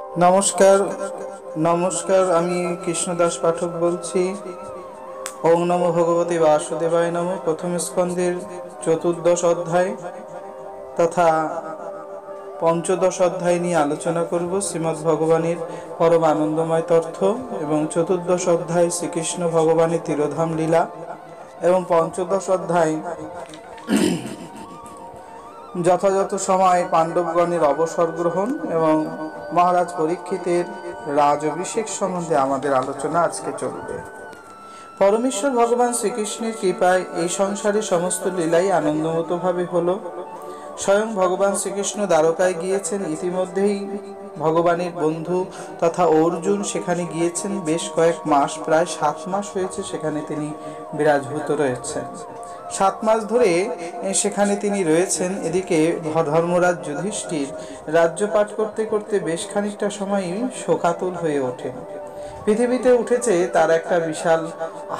নমস্কার নমস্কার আমি কৃষ্ণদাস পাঠক বলছি। ওং নমো ভগবতে বাসুদেবায় নমঃ। প্রথম স্কন্ধের চতুর্দশ অধ্যায় তথা পঞ্চদশ অধ্যায় নিয়ে আলোচনা করব। শ্রীমদ্ ভগবানের পরম আনন্দময় তথ্য এবং চতুর্দশ অধ্যায় শ্রীকৃষ্ণ ভগবানের তিরোধাম লীলা এবং পঞ্চদশ অধ্যায় যথাযথ সময় পাণ্ডবগণের অবসর গ্রহণ এবং মহারাজ পরীক্ষিতের রাজ অভিষেক সম্বন্ধে আমাদের আলোচনা আজকে চলবে। পরমেশ্বর ভগবান শ্রীকৃষ্ণের কৃপায় এই সংসারে সমস্ত লীলাই আনন্দমতভাবে হলো। স্বয়ং ভগবান শ্রীকৃষ্ণ দ্বারকায় গিয়েছেন। ইতিমধ্যেই ভগবানের বন্ধু তথা অর্জুন সেখানে গিয়েছেন। বেশ কয়েক মাস, প্রায় 7 মাস হয়েছে সেখানে তিনি বিরাজভূত রয়েছেন। 7 মাস ধরে সেখানে তিনি রয়েছেন। এদিকে ধর্মরাজ যুধিষ্ঠির রাজ্যপাট করতে করতে বেশ খানিকটা সময়ই শোকাতুল হয়ে ওঠেন। পৃথিবীতে উঠেছে তার একটা বিশাল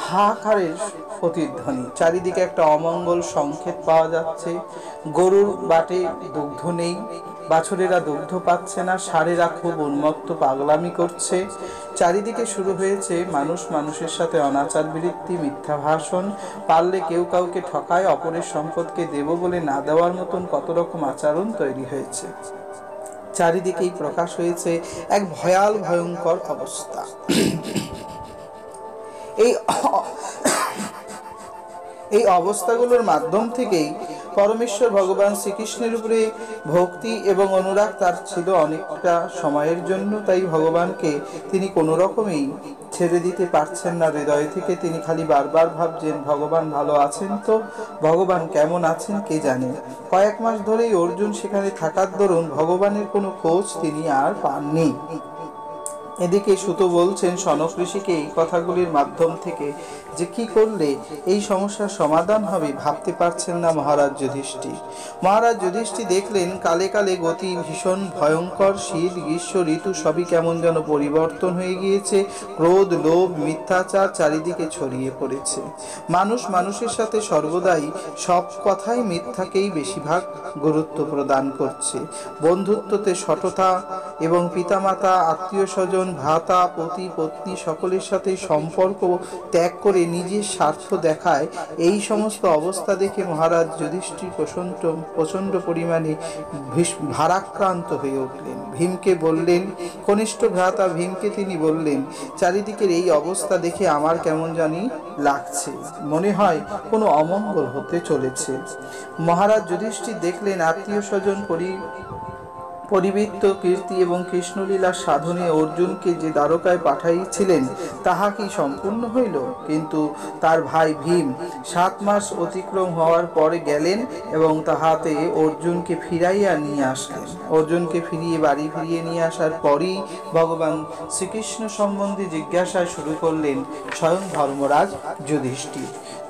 হাহাকারের প্রতিধ্বনি। চারিদিকে একটা অমঙ্গল সংকেত পাওয়া যাচ্ছে। গরুর বাটে দুগ্ধ নেই, বাছুরেরা দুগ্ধ পাচ্ছে না, ষাঁড়েরা খুব উন্মত্ত পাগলামি করছে। চারিদিকে শুরু হয়েছে মানুষ মানুষের সাথে অনাচার বৃত্তি, মিথ্যা ভাষণ, পারলে কেউ কাউকে ঠকায়, অপরের সম্পদকে দেব বলে না দেওয়ার মতন কত রকম আচরণ তৈরি হয়েছে। চারিদিকেই প্রকাশ হয়েছে এক ভয়ঙ্কর অবস্থা। এই অবস্থাগুলোর মাধ্যম থেকেই পরমেশ্বর ভগবান শ্রীকৃষ্ণের উপরে ভক্তি এবং অনুরাগ তার ছিল অনেকটা সময়ের জন্য। তাই ভগবানকে তিনি কোনো রকমেই ছেড়ে দিতে পারছেন না। হৃদয় থেকে তিনি খালি বারবার ভাবছেন, ভগবান ভালো আছেন তো, ভগবান কেমন আছেন কে জানে। কয়েক মাস ধরেই অর্জুন সেখানে থাকার দরুন ভগবানের কোনো খোঁজ তিনি আর পাননি। এদিকে সুত বলছেন সনক ঋষিকে এই কথাগুলির মাধ্যম থেকে যে কি করলে এই সমস্যার সমাধান হবে ভাবতে পারছেন না মহারাজ যুধিষ্ঠির। মহারাজ যুধিষ্ঠির দেখলেন কালে কালে গতি ভীষণ ভয়ঙ্কর। শীত গ্রীষ্ম ঋতু সবই কেমন যেন পরিবর্তন হয়ে গিয়েছে। ক্রোধ, লোভ, মিথ্যাচার চারিদিকে ছড়িয়ে পড়েছে। মানুষ মানুষের সাথে সর্বদাই সব কথাই মিথ্যাকেই বেশিরভাগ গুরুত্ব প্রদান করছে। বন্ধুত্বতে সততা এবং পিতামাতা, আত্মীয় স্বজন, ভ্রাতা, পতি, পত্নী সকলের সাথে সম্পর্ক ত্যাগ করে নিজের স্বার্থ দেখায়। এই সমস্ত অবস্থা দেখে মহারাজ যুধিষ্ঠির প্রচণ্ড পরিমাণে ভারাক্রান্ত হয়ে উঠলেন। ভীমকে বললেন, কনিষ্ঠ ভ্রাতা ভীমকে তিনি বললেন, চারিদিকের এই অবস্থা দেখে আমার কেমন জানি লাগছে, মনে হয় কোনো অমঙ্গল হতে চলেছে। মহারাজ যুধিষ্ঠির দেখলেন আত্মীয় স্বজন পরিবৃত্ত কীর্তি এবং কৃষ্ণলীলার সাধনে অর্জুনকে যে দ্বারকায় পাঠাইছিলেন তাহা কি সম্পূর্ণ হইল? কিন্তু তার ভাই ভীম 7 মাস অতিক্রম হওয়ার পরে গেলেন এবং তাহাতে অর্জুনকে ফিরাইয়া নিয়ে আসলেন। অর্জুনকে বাড়ি ফিরিয়ে নিয়ে আসার পরই ভগবান শ্রীকৃষ্ণ সম্বন্ধে জিজ্ঞাসা শুরু করলেন স্বয়ং ধর্মরাজ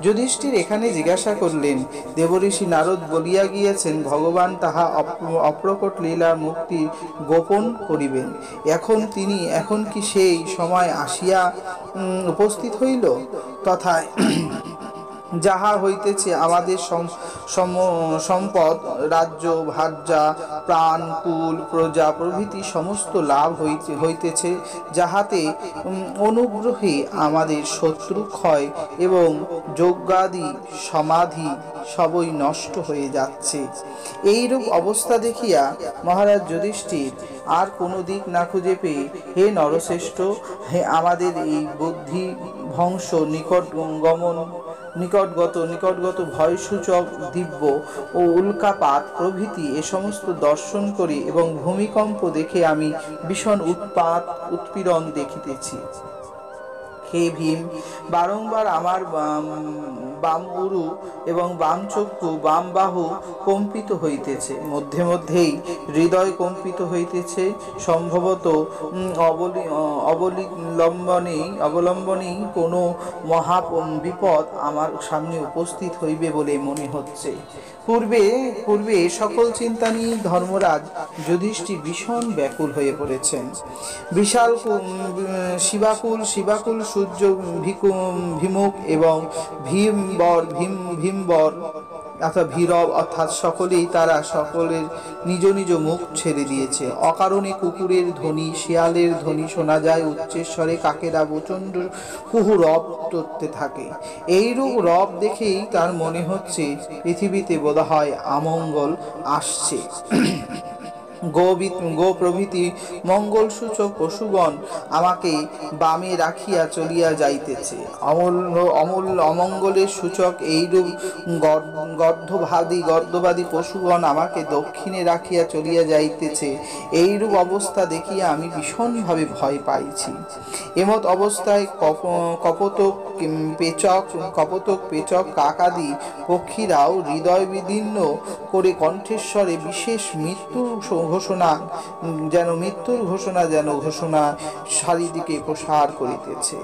যুধিষ্ঠির এখানে জিজ্ঞাসা করলেন, দেবঋষি নারদ বলিয়া গিয়েছেন ভগবান তাহা অপ্রকট লীলা মুক্তি গোপন করিবেন। এখন কি সেই সময় আসিয়া উপস্থিত হইল? তথায় যাহা হইতেছে আমাদের সম্পদ, রাজ্য, ভার্যা, প্রাণ, কুল, প্রজা প্রভৃতি সমস্ত লাভ হইতেছে, যাহাতে অনুগ্রহে আমাদের শত্রু ক্ষয় এবং যজ্ঞাদি সমাধি সবই নষ্ট হয়ে যাচ্ছে। এইরূপ অবস্থা দেখিয়া মহারাজ যুধিষ্ঠির আর কোনো দিক না খুঁজে পেয়ে, হে নরশ্রেষ্ঠ, হে আমাদের এই বুদ্ধি ধ্বংস নিকটগত ভয়সূচক দিব্য ও উল্কাপাত প্রভৃতি এ সমস্ত দর্শন করি এবং ভূমিকম্প দেখে আমি ভীষণ উৎপীড়ন দেখিতেছি। হে ভীম, বারংবার আমার বাম উরু এবং বাম চক্ষু, বাম বাহু কম্পিত হইতেছে, মধ্যে মধ্যেই হৃদয় কম্পিত হইতেছে। সম্ভবত অবলম্বনেই কোনো মহা বিপদ আমার সামনে উপস্থিত হইবে বলে মনে হচ্ছে। পূর্বে সকল চিন্তা নিয়ে ধর্মরাজ যুধিষ্ঠির ভীষণ ব্যাকুল হয়ে পড়েছেন। বিশাল শিবাকুল সূর্য ভিমুখ এবং ভীমবর অর্থাৎ ভীরব, অর্থাৎ সকলেই তারা সকলের নিজ নিজ মুখ ছেড়ে দিয়েছে। অকারণে কুকুরের ধ্বনি, শিয়ালের ধ্বনি শোনা যায় উচ্চস্বরে, কাকেরা প্রচণ্ড কুহু রব করতে থাকে। এইরূপ রব দেখেই তার মনে হচ্ছে পৃথিবীতে বোধহয় আমঙ্গল আসছে। গো প্রভৃতি মঙ্গলসূচক পশুগণ আমাকে বামে রাখিয়া চলিয়া যাইতেছে। অমঙ্গলের সূচক এইরূপ গর্দবাদী পশুগণ আমাকে দক্ষিণে রাখিয়া চলিয়া যাইতেছে। এইরূপ অবস্থা দেখিয়া আমি ভীষণভাবে ভয় পাইছি। এমত অবস্থায় কপোতক পেচক কাকাদি পক্ষীরাও হৃদয় বিদীর্ণ করে কণ্ঠেশ্বরে বিশেষ মৃত্যুর ঘোষণা চারিদিকে প্রসার করিতেছে।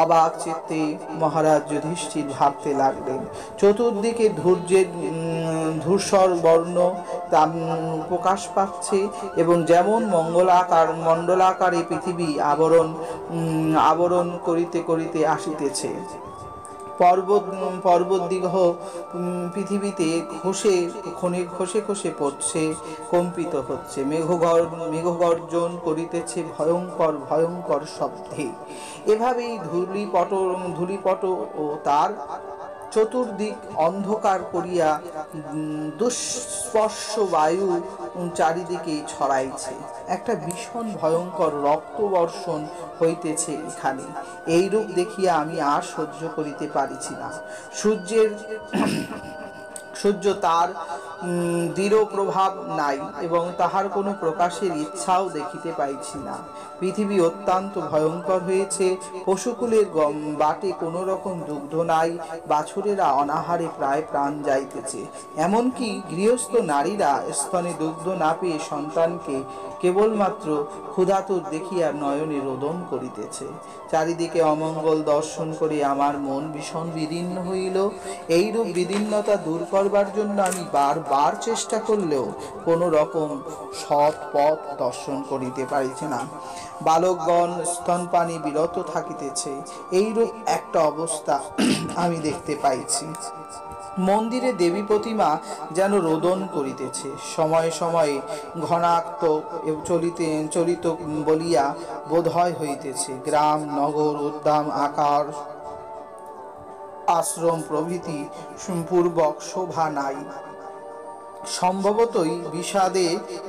অবাক চিত্তে মহারাজ যুধিষ্ঠির ভাবতে লাগলেন। চতুর্দিকে ধূসর বর্ণ প্রকাশ পাচ্ছে এবং যেমন মণ্ডলাকারে পৃথিবী আবরণ করিতে করিতে আসিতেছে। পর্বতদিঘ পৃথিবীতে খসে খসে পড়ছে, কম্পিত হচ্ছে। মেঘগর্জন করিতেছে ভয়ঙ্কর ভয়ঙ্কর শব্দে। এভাবেই ধূলিপট ও তার চতুর্দিক অন্ধকার করিয়া দুঃস্পর্শ বায়ু চারিদিকে ছড়াইছে। একটা ভীষণ ভয়ঙ্কর রক্তবর্ষণ হইতেছে এখানে। এইরূপ দেখিয়া আমি আর সহ্য করিতে পারিছি না। সূর্য তার দৃঢ় প্রভাব নাই এবং তাহার কোনো প্রকাশের ইচ্ছাও দেখিতে পাইছি না। পৃথিবী অত্যন্ত ভয়ঙ্কর হয়েছে। পশুকুলের বাটে কোনো রকম দুগ্ধ নাই। বাছুরেরা অনাহারে প্রায় প্রাণ যাইতেছে। এমনকি গৃহস্থ নারীরা স্তনে দুগ্ধ না পেয়ে সন্তানকে কেবলমাত্র ক্ষুধাতুর দেখিয়া নয়নে রোদন করিতেছে। চারিদিকে অমঙ্গল দর্শন করে আমার মন ভীষণ বিদীর্ণ হইল। এইরূপ বিদীর্ণতা দূর করবার জন্য আমি বারবার চেষ্টা করলেও কোনো রকম সৎ পথ দর্শন করিতে পারিছি না। বালকগণ স্তনপানে বিরত থাকিতেছে। এইরূপ একটা অবস্থা আমি দেখতে পাইছি। মন্দিরে দেবী প্রতিমা যেন রোদন করিতেছে। সময়ে সময়ে ঘনাক্ত চলিত বলিয়া বোধয় হইতেছে। গ্রাম, নগর, উদ্যান, আকার, আশ্রম প্রভৃতি পূর্বক শোভা নাই। সম্ভবতই বিষাদে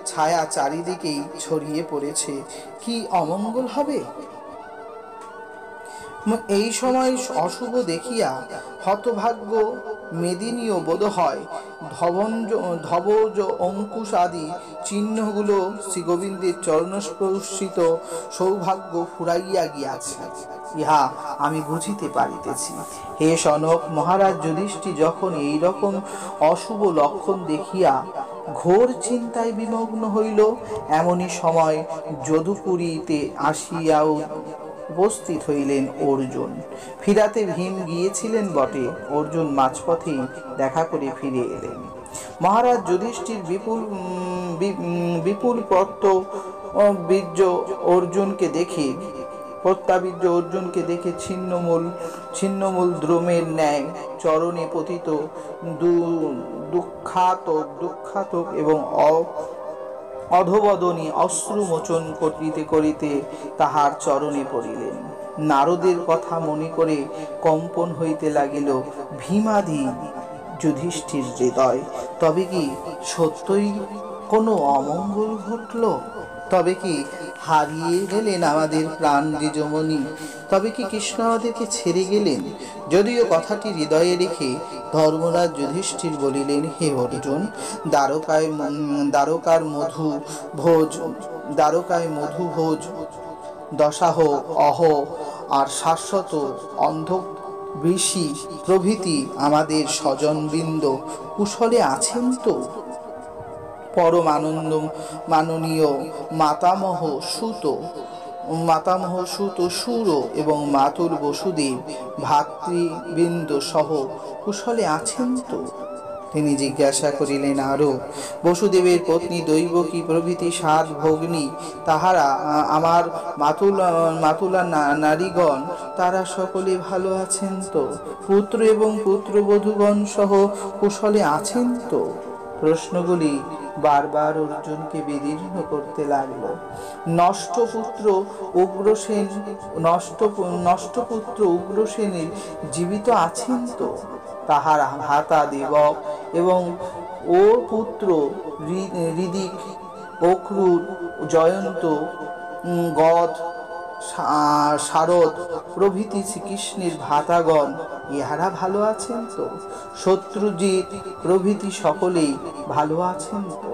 ছায়া চারিদিকেই ছড়িয়ে পড়েছে। কি অমঙ্গল হবে? এই সময় অশুভ দেখিয়া হতভাগ্য মেদিনীয় বোধ হয় ধবজ অঙ্কুশ আদি চিহ্নগুলো শ্রীগোবিন্দের চরণস্পর্শিত সৌভাগ্য ফুরাইয়া গিয়াছে, ইহা আমি বুঝিতে পারিতেছি। হে সনক, মহারাজ যুধিষ্ঠির যখন এইরকম অশুভ লক্ষণ দেখিয়া ঘোর চিন্তায় বিমগ্ন হইল, এমনই সময় যদুপুরীতে আসিয়াও উপস্থিত হইলেন অর্জুন। ফিরাতে ভীম গিয়েছিলেন বটে, অর্জুন মাঝপথেই দেখা করে ফিরে এলেন। মহারাজ যুধিষ্ঠির বিপুল প্রত্যবীর্য অর্জুনকে দেখে ছিন্নমূল দ্রোমের ন্যায় চরণে পতিত দুঃখাতক এবং অধোবদনে অশ্রুমোচন করিতে করিতে তাহার চরণে পড়িলেন। নারদের কথা মনে করে কম্পন হইতে লাগিল ভীমাধি যুধিষ্ঠির হৃদয়। তবে কি সত্যই কোনো অমঙ্গল ঘটল? তবে কি হারিয়ে গেলেন আমাদের প্রাণ দ্বিজমণি? তবে কি কৃষ্ণ আমাদেরকে ছেড়ে গেলেন? যদিও কথাটি হৃদয়ে রেখে ধর্মরাজ যুধিষ্ঠির বলিলেন, হে অর্জুন, দ্বারকায় মধু ভোজ দশাহ অহ আর শাশ্বত অন্ধ ঋষি প্রভৃতি আমাদের স্বজনবৃন্দ কুশলে আছেন তো? পরম আনন্দ মাননীয় মাতামহ সুত সুর এবং মাতুল বসুদেব ভাতৃবৃন্দ সহ কুশলে আছেন তো? তিনি জিজ্ঞাসা করিলেন আরো, বসুদেবের পত্নী দৈবকী প্রভৃতি 7 ভগ্নী, তাহারা আমার মাতুলা নারীগণ, তারা সকলে ভালো আছেন তো? পুত্র এবং পুত্রবধূগণ সহ কুশলে আছেন তো? প্রশ্নগুলি বারবার অর্জুনকে বিদীর্ণ করতে লাগলো। নষ্টপুত্র উগ্রসেনের জীবিত আছেন তো? তাহার ভ্রাতা দেবক এবং ওর পুত্র ঋদিক, অক্রূর, জয়ন্ত, গদ, শারদ প্রভৃতি শ্রীকৃষ্ণের ভ্রাতাগণ, ইহারা ভালো আছেন তো? শত্রুজিৎ প্রভৃতি সকলেই ভালো আছেন তো?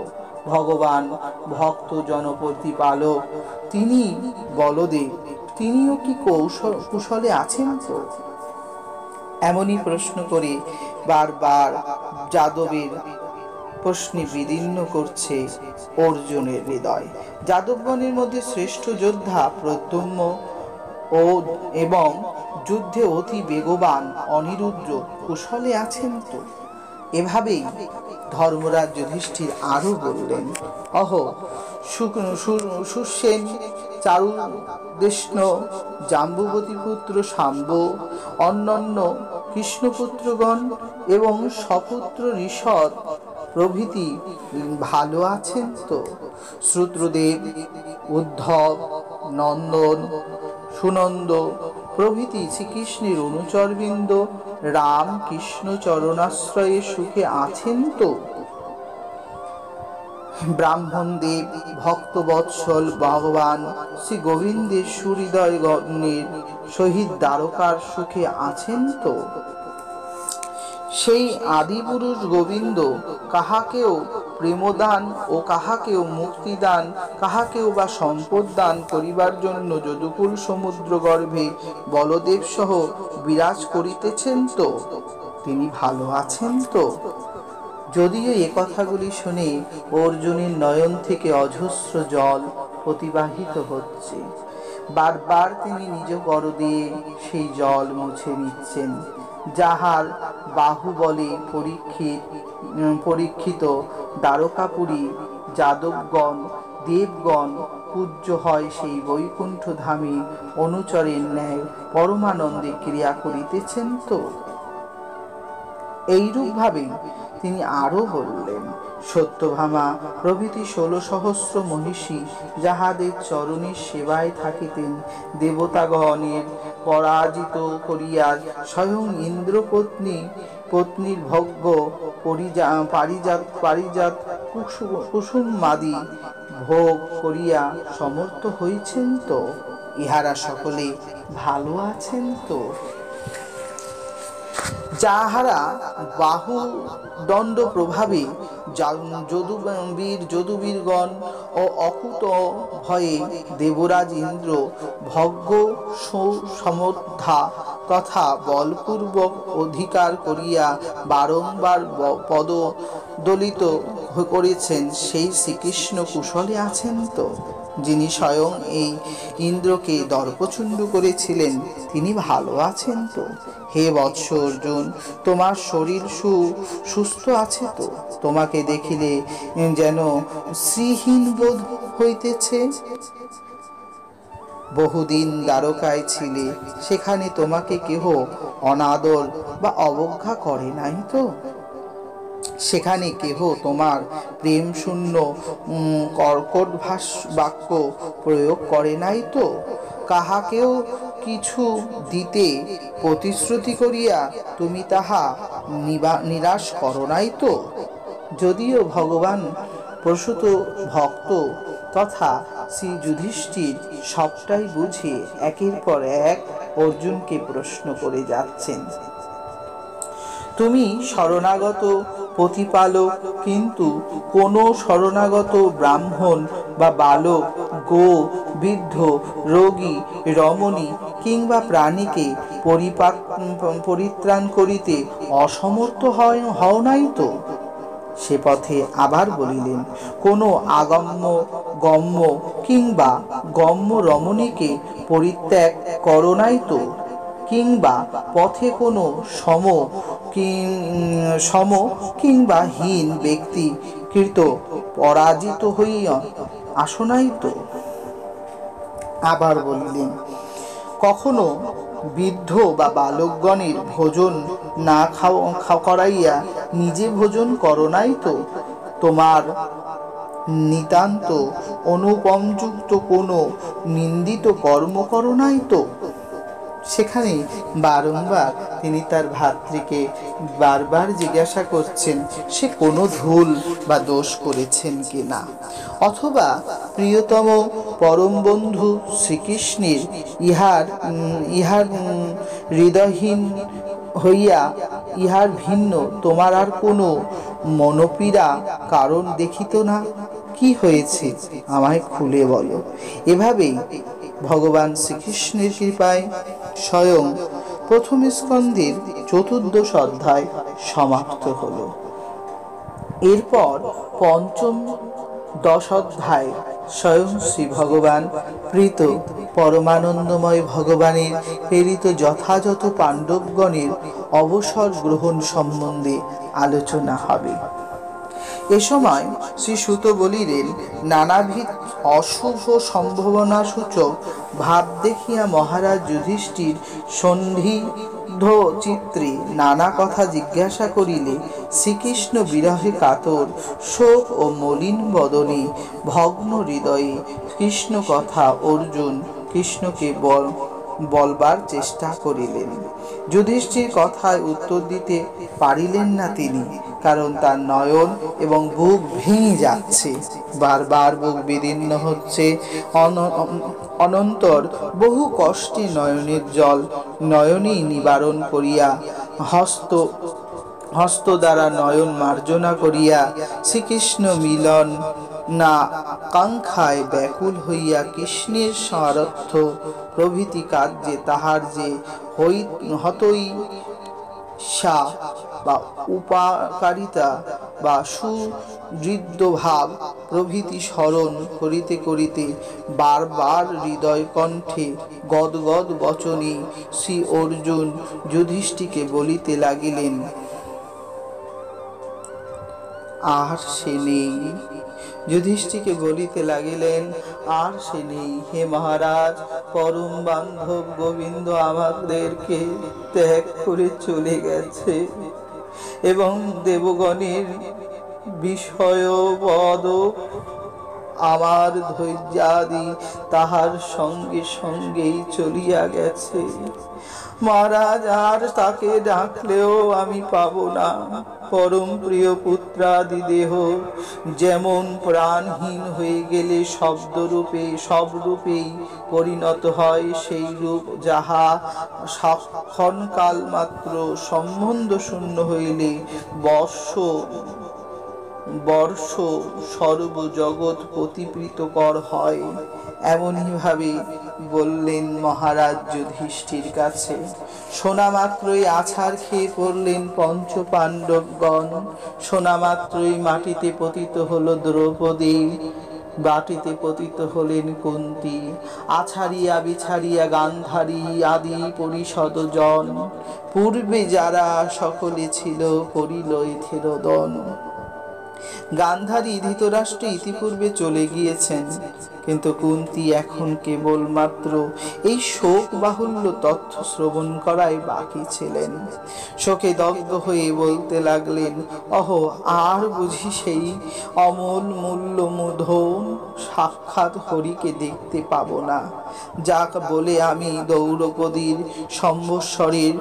ভগবান ভক্ত জনপ্রতিপালক তিনি বলদেব, তিনিও কি কুশলে আছেন তো? এমনই প্রশ্ন করে বারবার যাদবের প্রশ্নে বিদীর্ণ করছে অর্জুনের হৃদয়। যাদবগণের মধ্যে শ্রেষ্ঠ যোদ্ধা প্রদ্যুম্ন এবং যুদ্ধে অতি বেগবান অনিরুদ্ধ কুশলে আছেন তো? এভাবেই ধর্মরাজ যুধিষ্ঠির আরো বললেন, সুসেন, চারুদেষ্ণ, জাম্বুবতী পুত্র শাম্ব, অন্যান্য কৃষ্ণপুত্রগণ এবং সপুত্র ঋষদ প্রভৃতি ভালো আছেন তো? শ্রুতদেব, উদ্ধব, নন্দন, সুনন্দ প্রভৃতি শ্রীকৃষ্ণের অনুচরবৃন্দ রাম কৃষ্ণ চরণাশ্রয়ে সুখে আছেন তো? ব্রাহ্মণদেব, ভক্তবৎসল ভগবান শ্রী গোবিন্দের সুহৃদয় গণের সহিত দ্বারকার সুখে আছেন তো? সেই আদিপুরুষ গোবিন্দ কাহাকেও প্রেমদান ও কাহাকেও মুক্তিদান, কাহাকেও বা সম্পদ দান করিবার জন্য যদুকুল সমুদ্র গর্ভে বলদেব সহ বিরাজ করিতেছেন তো? তিনি ভালো আছেন তো? যদিও এ কথাগুলি শুনে অর্জুনের নয়ন থেকে অজস্র জল প্রতিবাহিত হচ্ছে। বারবার তিনি নিজ কর দিয়ে সেই জল মুছে নিচ্ছেন। যাহার বাহুবলে পরীক্ষিত দ্বারকাপুরী যাদবগণ দেবগণ পূজ্য হয় সেই বৈকুণ্ঠ ধামে অনুচরের ন্যায় পরমানন্দে ক্রিয়া করিতেছেন তো? এইরূপ ভাবে তিনি আরো বললেন, সত্যভামা প্রভৃতি 16 সহস্র মহিষী যাহাদের চরণের সেবায় থাকিতেন, দেবতাগণের পরাজিত করিয়া স্বয়ং পত্নীর ভোগ্য পারিজাত কুসুমাদি ভোগ করিয়া সমর্থ হইছেন তো? ইহারা সকলে ভালো আছেন তো? যাহারা বাহু দণ্ড প্রভাবে যদুবীরগণ ও অকুত ভয়ে দেবরাজ ইন্দ্র ভগ্য সমর্থা তথা বলপূর্বক অধিকার করিয়া বারংবার পদদলিত করেছেন, সেই শ্রীকৃষ্ণ কুশলে আছেন তো? যিনি স্বয়ং এই ইন্দ্রকে দর্পচূণ্ড করেছিলেন, তিনি ভালো আছেন তো? হে বৎস অর্জুন, তোমার শরীর সুস্থ আছে তো? তোমাকে দেখিলে যেন শ্রীহীন বোধ হইতেছে। বহুদিন দ্বারকায় ছিলে, সেখানে তোমাকে কেহ অনাদর বা অবজ্ঞা করে নাই তো? সেখানে কেহ তোমার প্রেম শূন্য কর্কট বাক্য প্রয়োগ করে নাই তো? কাহাকেও কিছু দিতে প্রতিশ্রুতি করিয়া তুমি তাহা নিরাশ করো নাই তো? যদিও ভগবান প্রসূত ভক্ত তথা শ্রী যুধিষ্ঠির সবটাই বুঝে একের পর এক অর্জুনকে প্রশ্ন করে যাচ্ছেন। তুমি শরণাগত প্রতিপালক, কিন্তু কোন শরণাগত ব্রাহ্মণ বা বালক, গো, বৃদ্ধ, রোগী, রমণী কিংবা প্রাণীকে পরিত্রাণ করিতে অসমর্থ হও নাই তো? সে পথে আবার বলিলেন, কোন আগম্য গম্য কিংবা গম্য রমণীকে পরিত্যাগ করো নাই তো? কিংবা পথে কোনো সম কিংবা হীন ব্যক্তি কৃত পরাজিত হইয়া আসো নাই তো? আবার বলিলেন, কখনো বৃদ্ধ বা বালকগণের ভোজন না করাইয়া নিজে ভোজন করো নাই তো? তোমার নিতান্ত অনুপমযুক্ত কোনো নিন্দিত কর্ম করো নাই তো? সেখানে বারংবার তিনি তার ভাতৃকে বারবার জিজ্ঞাসা করছেন সে কোনো ভুল বা দোষ করেছেন কিনা, অথবা প্রিয়তম পরম বন্ধু শ্রীকৃষ্ণের ইহার হৃদয়হীন হইয়া ইহার ভিন্ন তোমার আর কোনো মনোপীড়া কারণ দেখিত না? কি হয়েছে আমায় খুলে বলো। এভাবেই ভগবান শ্রীকৃষ্ণের কৃপায় স্বয়ং প্রথম স্কন্ধের 14 অধ্যায় সমাপ্ত হল। এরপর পঞ্চম 10 অধ্যায় স্বয়ং শ্রী ভগবান প্রীত পরমানন্দময় ভগবানের প্রেরিত যথাযথ পাণ্ডবগণের অবসর গ্রহণ সম্বন্ধে আলোচনা হবে। এ সময় শ্রী সুত বলিলেন, নানাবিধ অশুভ সম্ভাবনা সূচক ভাব দেখিয়া মহারাজ যুধিষ্ঠির সন্দিগ্ধ চিত্রে নানা কথা জিজ্ঞাসা করিলে শ্রীকৃষ্ণ বিরহে কাতর শোক ও মলিন বদনে ভগ্ন হৃদয়ে কৃষ্ণ কথা অর্জুন কৃষ্ণকে বলবার চেষ্টা করিলেন। যুধিষ্ঠির কথায় উত্তর দিতে পারিলেন না তিনি, কারণ তার নয়ন এবং বুক ভেঙে যাচ্ছে, বারবার বুক বিদীর্ণ হচ্ছে। অনন্তর বহু কষ্টে নয়নের জল নয়নেই নিবারণ করিয়া হস্ত দ্বারা নয়ন মার্জনা করিয়া শ্রীকৃষ্ণ মিলন না কাঙ্ক্ষায় ব্যাকুল হইয়া কৃষ্ণের সারথ্য প্রভৃতি কার্যে তাহার যে হতই সা বা উপকারিতা বা সুহৃদ ভাব প্রভৃতি স্মরণ করিতে করিতে বারবার হৃদয় কণ্ঠে গদগদ বচনে শ্রী অর্জুন যুধিষ্ঠিরকে বলিতে লাগিলেন, আর সে নেই। যুধিষ্ঠিরকে বলিতে লাগিলেন, আর সে নেই। হে মহারাজ, পরম বান্ধব গোবিন্দ আমাদেরকে ত্যাগ করে চলে গেছে এবং দেবগণের বিষয়বদ আমার ধৈর্যাদি তাহার সঙ্গে সঙ্গেই চলিয়া গেছে। মহারাজ, আর তাকে ডাকলেও আমি পাব না। পরম প্রিয় পুত্রাদি দেহ যেমন প্রাণহীন হয়ে গেলে সব রূপেই পরিণত হয়, সেই রূপ যাহা ক্ষণকাল মাত্র সম্বন্ধ শূন্য হইলে বর্ষ সর্বজগৎ প্রতিপ্রীতকর হয়, এমনই ভাবে বললেন মহারাজ যুধিষ্ঠির কাছে। শোনা মাত্রই আছাড় খেয়ে পড়লেন পঞ্চ পাণ্ডবগণ। শোনা মাত্রই মাটিতে পতিত হল দ্রৌপদী, বাটিতে পতিত হলেন কুন্তী, আছাড়িয়া বিছাড়িয়া গান্ধারী আদি পরিষদ জন। পূর্বে যারা সকলে ছিল করিল থিরোদন। গান্ধারী ধৃতরাষ্ট্রে ইতিপূর্বে চলে গিয়েছেন, কিন্তু কুন্তী এখন কেবলমাত্র এই শোক বাহুল্য তথ্য শ্রবণ করাই বাকি ছিলেন। শোকে দগ্ধ হয়ে বলতে লাগলেন, অহো, আর বুঝি সেই অমল মূল্য মুধন সাক্ষাৎ হরিকে দেখতে পাবো না, যাক বলে আমি দ্রৌপদীর সম্বৎসরের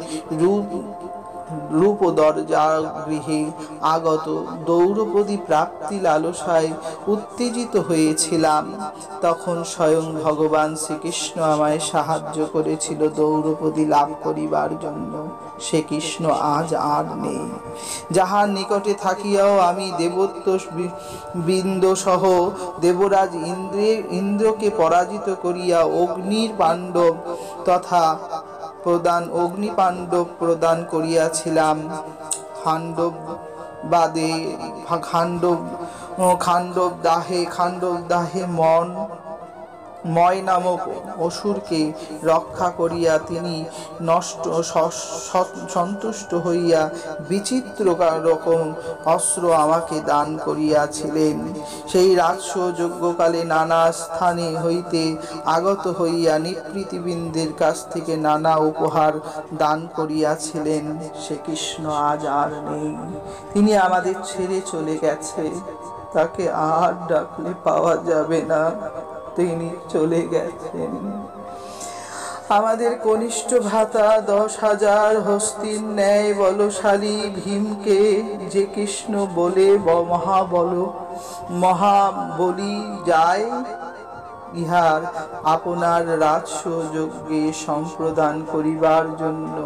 রূপ দরজা গৃহে আগত দ্রৌপদী প্রাপ্তি লালসায় উত্তেজিত হয়েছিলাম। তখন স্বয়ং ভগবান শ্রীকৃষ্ণ আমায় সাহায্য করেছিল দ্রৌপদী লাভ করিবার জন্য। সে কৃষ্ণ আজ আর নেই, যাহার নিকটে থাকিয়াও আমি দেবত্ব বৃন্দ সহ দেবরাজ ইন্দ্রকে পরাজিত করিয়া অগ্নি পাণ্ডব প্রদান করিয়াছিলাম। খাণ্ডব দাহে মন ময় নামক অসুরকে রক্ষা করিয়া তিনি সন্তুষ্ট হইয়া বিচিত্র রকম অস্ত্র আমাকে দান করিয়াছিলেন। সেই রাজস্ব যজ্ঞকালে নানা স্থানে হইতে আগত হইয়া নিপৃতিবৃন্দের কাছ থেকে নানা উপহার দান করিয়াছিলেন। শ্রীকৃষ্ণ আজ আর নেই, তিনি আমাদের ছেড়ে চলে গেছে, তাকে আর ডাকলে পাওয়া যাবে না, তিনি চলে গেছেন। আমাদের কনিষ্ঠ ভ্রাতা 10,000 হস্তির ন্যায় বলশালী ভীমকে যে কৃষ্ণ বলে মহাবলী যায়, ইহার আপনার রাজস্ব যজ্ঞে সম্প্রদান করিবার জন্য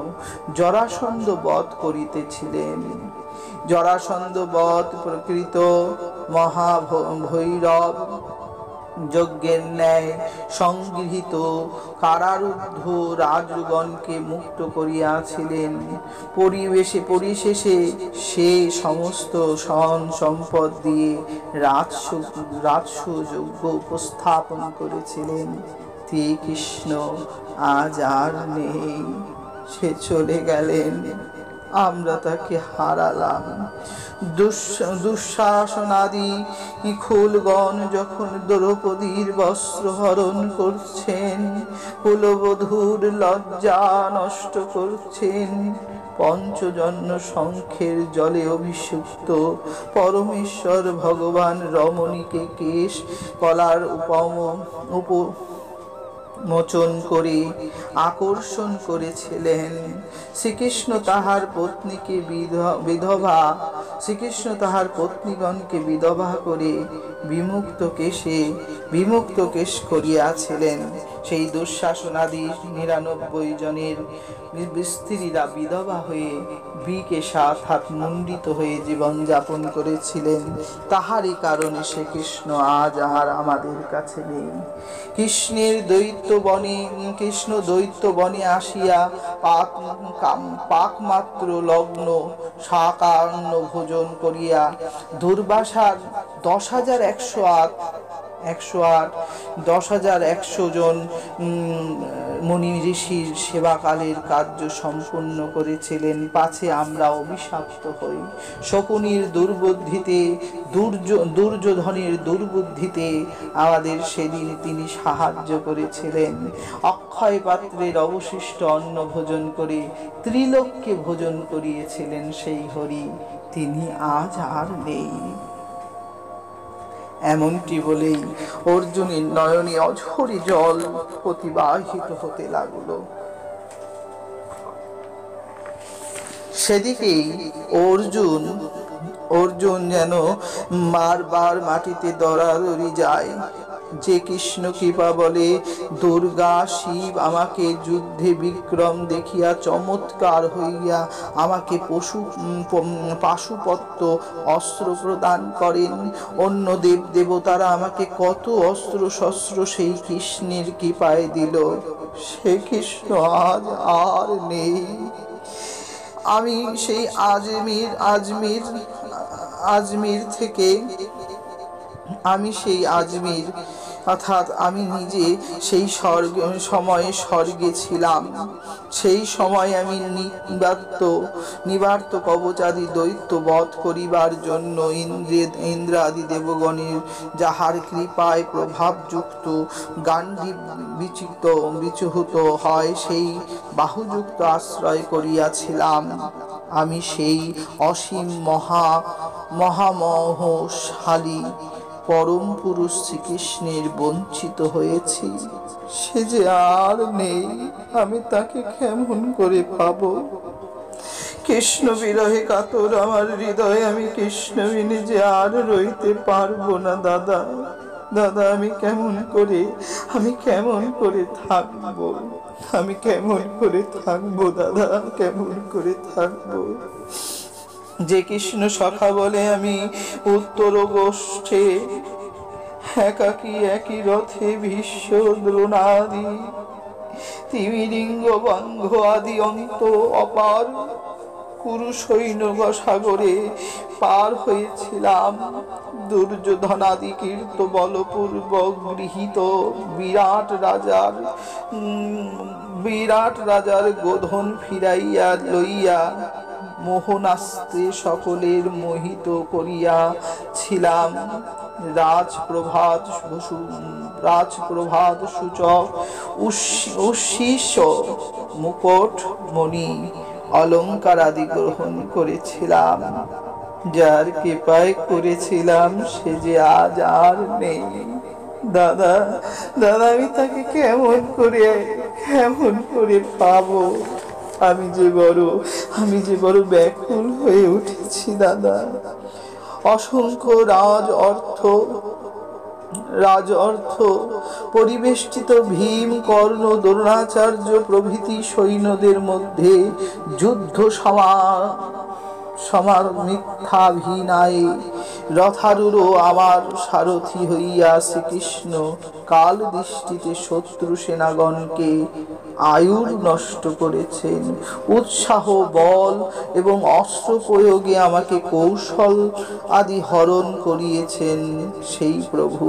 জরাসন্ধ বধ করিতেছিলেন। জরাসন্ধ বধ প্রকৃত মহাভৈরব যজ্ঞের ন্যায় সংগৃহীত কারারুদ্ধ রাজগণকে মুক্ত করিয়াছিলেন। পরিশেষে সে সমস্ত ধন সম্পদ দিয়ে রাজস্ব যজ্ঞ উপস্থাপন করেছিলেন। শ্রীকৃষ্ণ আজ আর নেই, সে চলে গেলেন, আমরা তাকে হারালাম। দুঃশাসনাদি খুলগণ যখন দ্রৌপদীর বস্ত্র হরণ করছেন, কুলবধূর লজ্জা নষ্ট করছেন, পঞ্চজন্য শঙ্খের জলে অভিষিক্ত পরমেশ্বর ভগবান রমণীকে কেশ কলার মোচন করে আকর্ষণ করেছিলেন। শ্রীকৃষ্ণ তাহার পত্নীগণকে বিধবা করে বিমুক্ত কেশ করিয়াছিলেন। সেই দুঃশাসনাদি 99 জনের স্ত্রীরা বিধবা হয়ে বিকেশা অর্থাৎ মুণ্ডিত হয়ে জীবন যাপন করেছিলেন। তাহারই কারণে শ্রীকৃষ্ণ আজ আর আমাদের কাছে নেই। কৃষ্ণ দৈত্য বনে আসিয়া পাকমাত্র লগ্ন সাকান্ন ভোজন করিয়া দুর্বাসার 10,108 জন মুনি ঋষির সেবাকালের কার্য সম্পূর্ণ করেছিলেন, পাছে আমরা অভিশপ্ত হই। শকুনির দুর্বুদ্ধিতে দুর্যোধনের দুর্বুদ্ধিতে আমাদের সেদিন তিনি সাহায্য করেছিলেন। অক্ষয় পাত্রের অবশিষ্ট অন্ন ভোজন করে ত্রিলোককে ভোজন করিয়েছিলেন সেই হরি, তিনি আজ আর নেই। এমনটি বলেই অর্জুনের নয়নে অঝরে জল প্রতিবাহিত হতে লাগলো। সেদিকেই অর্জুন যেন বারবার মাটিতে দরাদরি যায়। যে কৃষ্ণ কৃপা বলে দুর্গা শিব আমাকে যুদ্ধে বিক্রম দেখিয়া চমৎকার হইয়া আমাকে পাশুপত্য অস্ত্র প্রদান করেন। অন্য দেবতারা আমাকে কত অস্ত্র শস্ত্র সেই কৃষ্ণের কৃপায় দিল, সে কৃষ্ণ আজ আর নেই। আমি সেই আজমির অর্থাৎ আমি নিজে সেই সময়ে স্বর্গে ছিলাম। সেই সময় আমি নিবার্ত কবচাদি দৈত্য বধ করিবার জন্য ইন্দ্রাদি দেবগণের যাহার কৃপায় প্রভাবযুক্ত গান্ডীব বিচূত হয় সেই বাহুযুক্ত আশ্রয় করিয়াছিলাম। আমি সেই অসীম মহামহশালী পরম পুরুষ শ্রীকৃষ্ণের বঞ্চিত হয়েছি, সে যে আর নেই, আমি তাকে কেমন করে পাবো? কৃষ্ণ বিরহে কাতর আমার হৃদয়, আমি কৃষ্ণ বিনে যে আর রইতে পারবো না। দাদা আমি কেমন করে থাকবো? আমি কেমন করে থাকবো দাদা, কেমন করে থাকবো? যে কৃষ্ণ সখা বলে আমি উত্তর গোষ্ঠে একাকী একই রথে ভীষ্ম দ্রোণাদি তিমিলিঙ্গ বঙ্ঘ আদি অন্ত অপার কুরু সৈন্য সাগরে পার হয়েছিলাম। দুর্যোধনাদি কীর্ত বলপূর্বক গৃহীত বিরাট রাজার গোধন ফিরাইয়া লইয়া মোহনাস্তে সকলের মোহিত করিয়াছিলাম। রাজপ্রভাত সূচক উশিষ মুকুট মণি অলঙ্কার আদি গ্রহণ করেছিলাম। যার কৃপায় করেছিলাম সে যে আজ আর নেই। দাদা দাদা আমি তাকে কেমন করে পাবো? আমি যে বড় ব্যাকুল হয়ে উঠেছি দাদা। অসংখ্য রাজ অর্থ পরিবেষ্টিত ভীম, কর্ণ, দ্রোণাচার্য প্রভৃতি সৈন্যদের মধ্যে যুদ্ধ সমার মিথ্যাভিনয়ে রথারূঢ় আমার সারথি হইয়া শ্রীকৃষ্ণ কাল দৃষ্টিতে শত্রু সেনাগণকে আয়ুর নষ্ট করেছেন। উৎসাহ, বল এবং অস্ত্র প্রয়োগে আমাকে কৌশল আদি হরণ করিয়েছেন। সেই প্রভু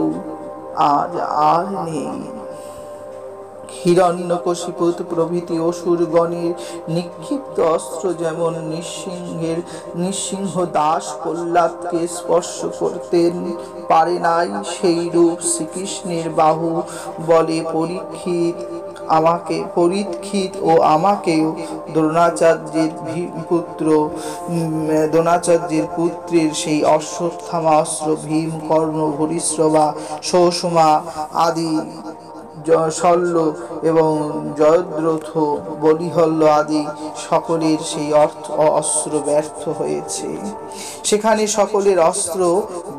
আজ আর নেই। হিরণ্যকশিপু প্রভৃতি অসুরগণের নিক্ষিপ্ত অস্ত্র যেমন নৃসিংহ দাস প্রহ্লাদকে স্পর্শ করতেন পারে নাই, সেই রূপ শ্রীকৃষ্ণের বাহু বলে পরীক্ষিত ও আমাকেও দ্রোণাচার্যের পুত্রের সেই অশ্বত্থামা অস্ত্র, ভীম, কর্ণ, ভূরিশ্রবা, সৌষমা আদি, শল্য এবং জয়দ্রথ, বলিহল্য আদি সকলের সেই অস্ত্র ব্যর্থ হয়েছে। সেখানে সকলের অস্ত্র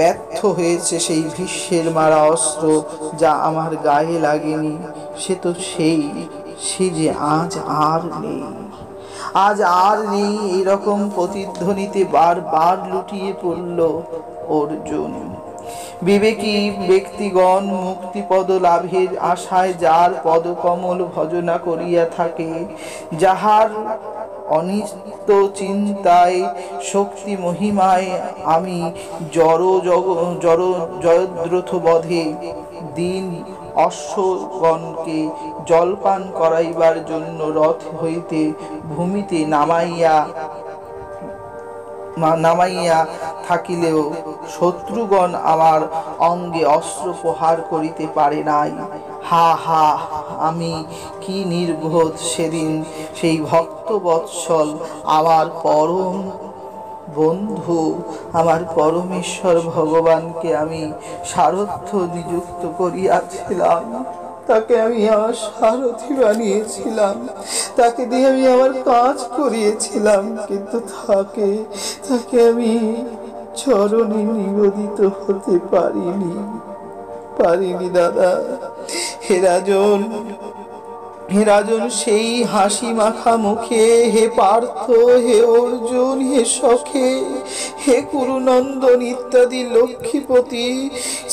ব্যর্থ হয়েছে। সেই ভীষ্মের মারা অস্ত্র যা আমার গায়ে লাগেনি, সে যে আজ আর নেই। এরকম প্রতিধ্বনিতে বারবার লুটিয়ে পড়ল অর্জুন। বিবেকী ব্যক্তিগণ মুক্তিপদ লাভের আশায় যার পদকমল ভজনা করিয়া থাকে, যাহার অনিত্য চিন্তায় শক্তি মহিমায় আমি জয়দ্রথ বধে দিন অশ্বগণকে জলপান করাইবার জন্য রথ হইতে ভূমিতে নামাইয়া থাকিলেও শত্রুগণ আমার অঙ্গে অস্ত্র প্রহার করিতে পারে নাই। হা আমি কি নির্বোধ! সেদিন সেই ভক্তবৎসল আমার পরম বন্ধু, আমার পরমেশ্বর ভগবানকে আমি সারথ্য নিযুক্ত করিয়াছিলাম। তাকে আমি আমার সারথি বানিয়েছিলাম, তাকে দিয়ে আমি আমার কাজ করিয়েছিলাম, কিন্তু তাকে আমি চরণে নিবেদিত হতে পারিনি দাদা। হে রাজন, সেই হাসি মাখা মুখে, হে পার্থ, হে অর্জুন, হে সখে, হে কুরুনন্দন ইত্যাদি লক্ষ্মীপতি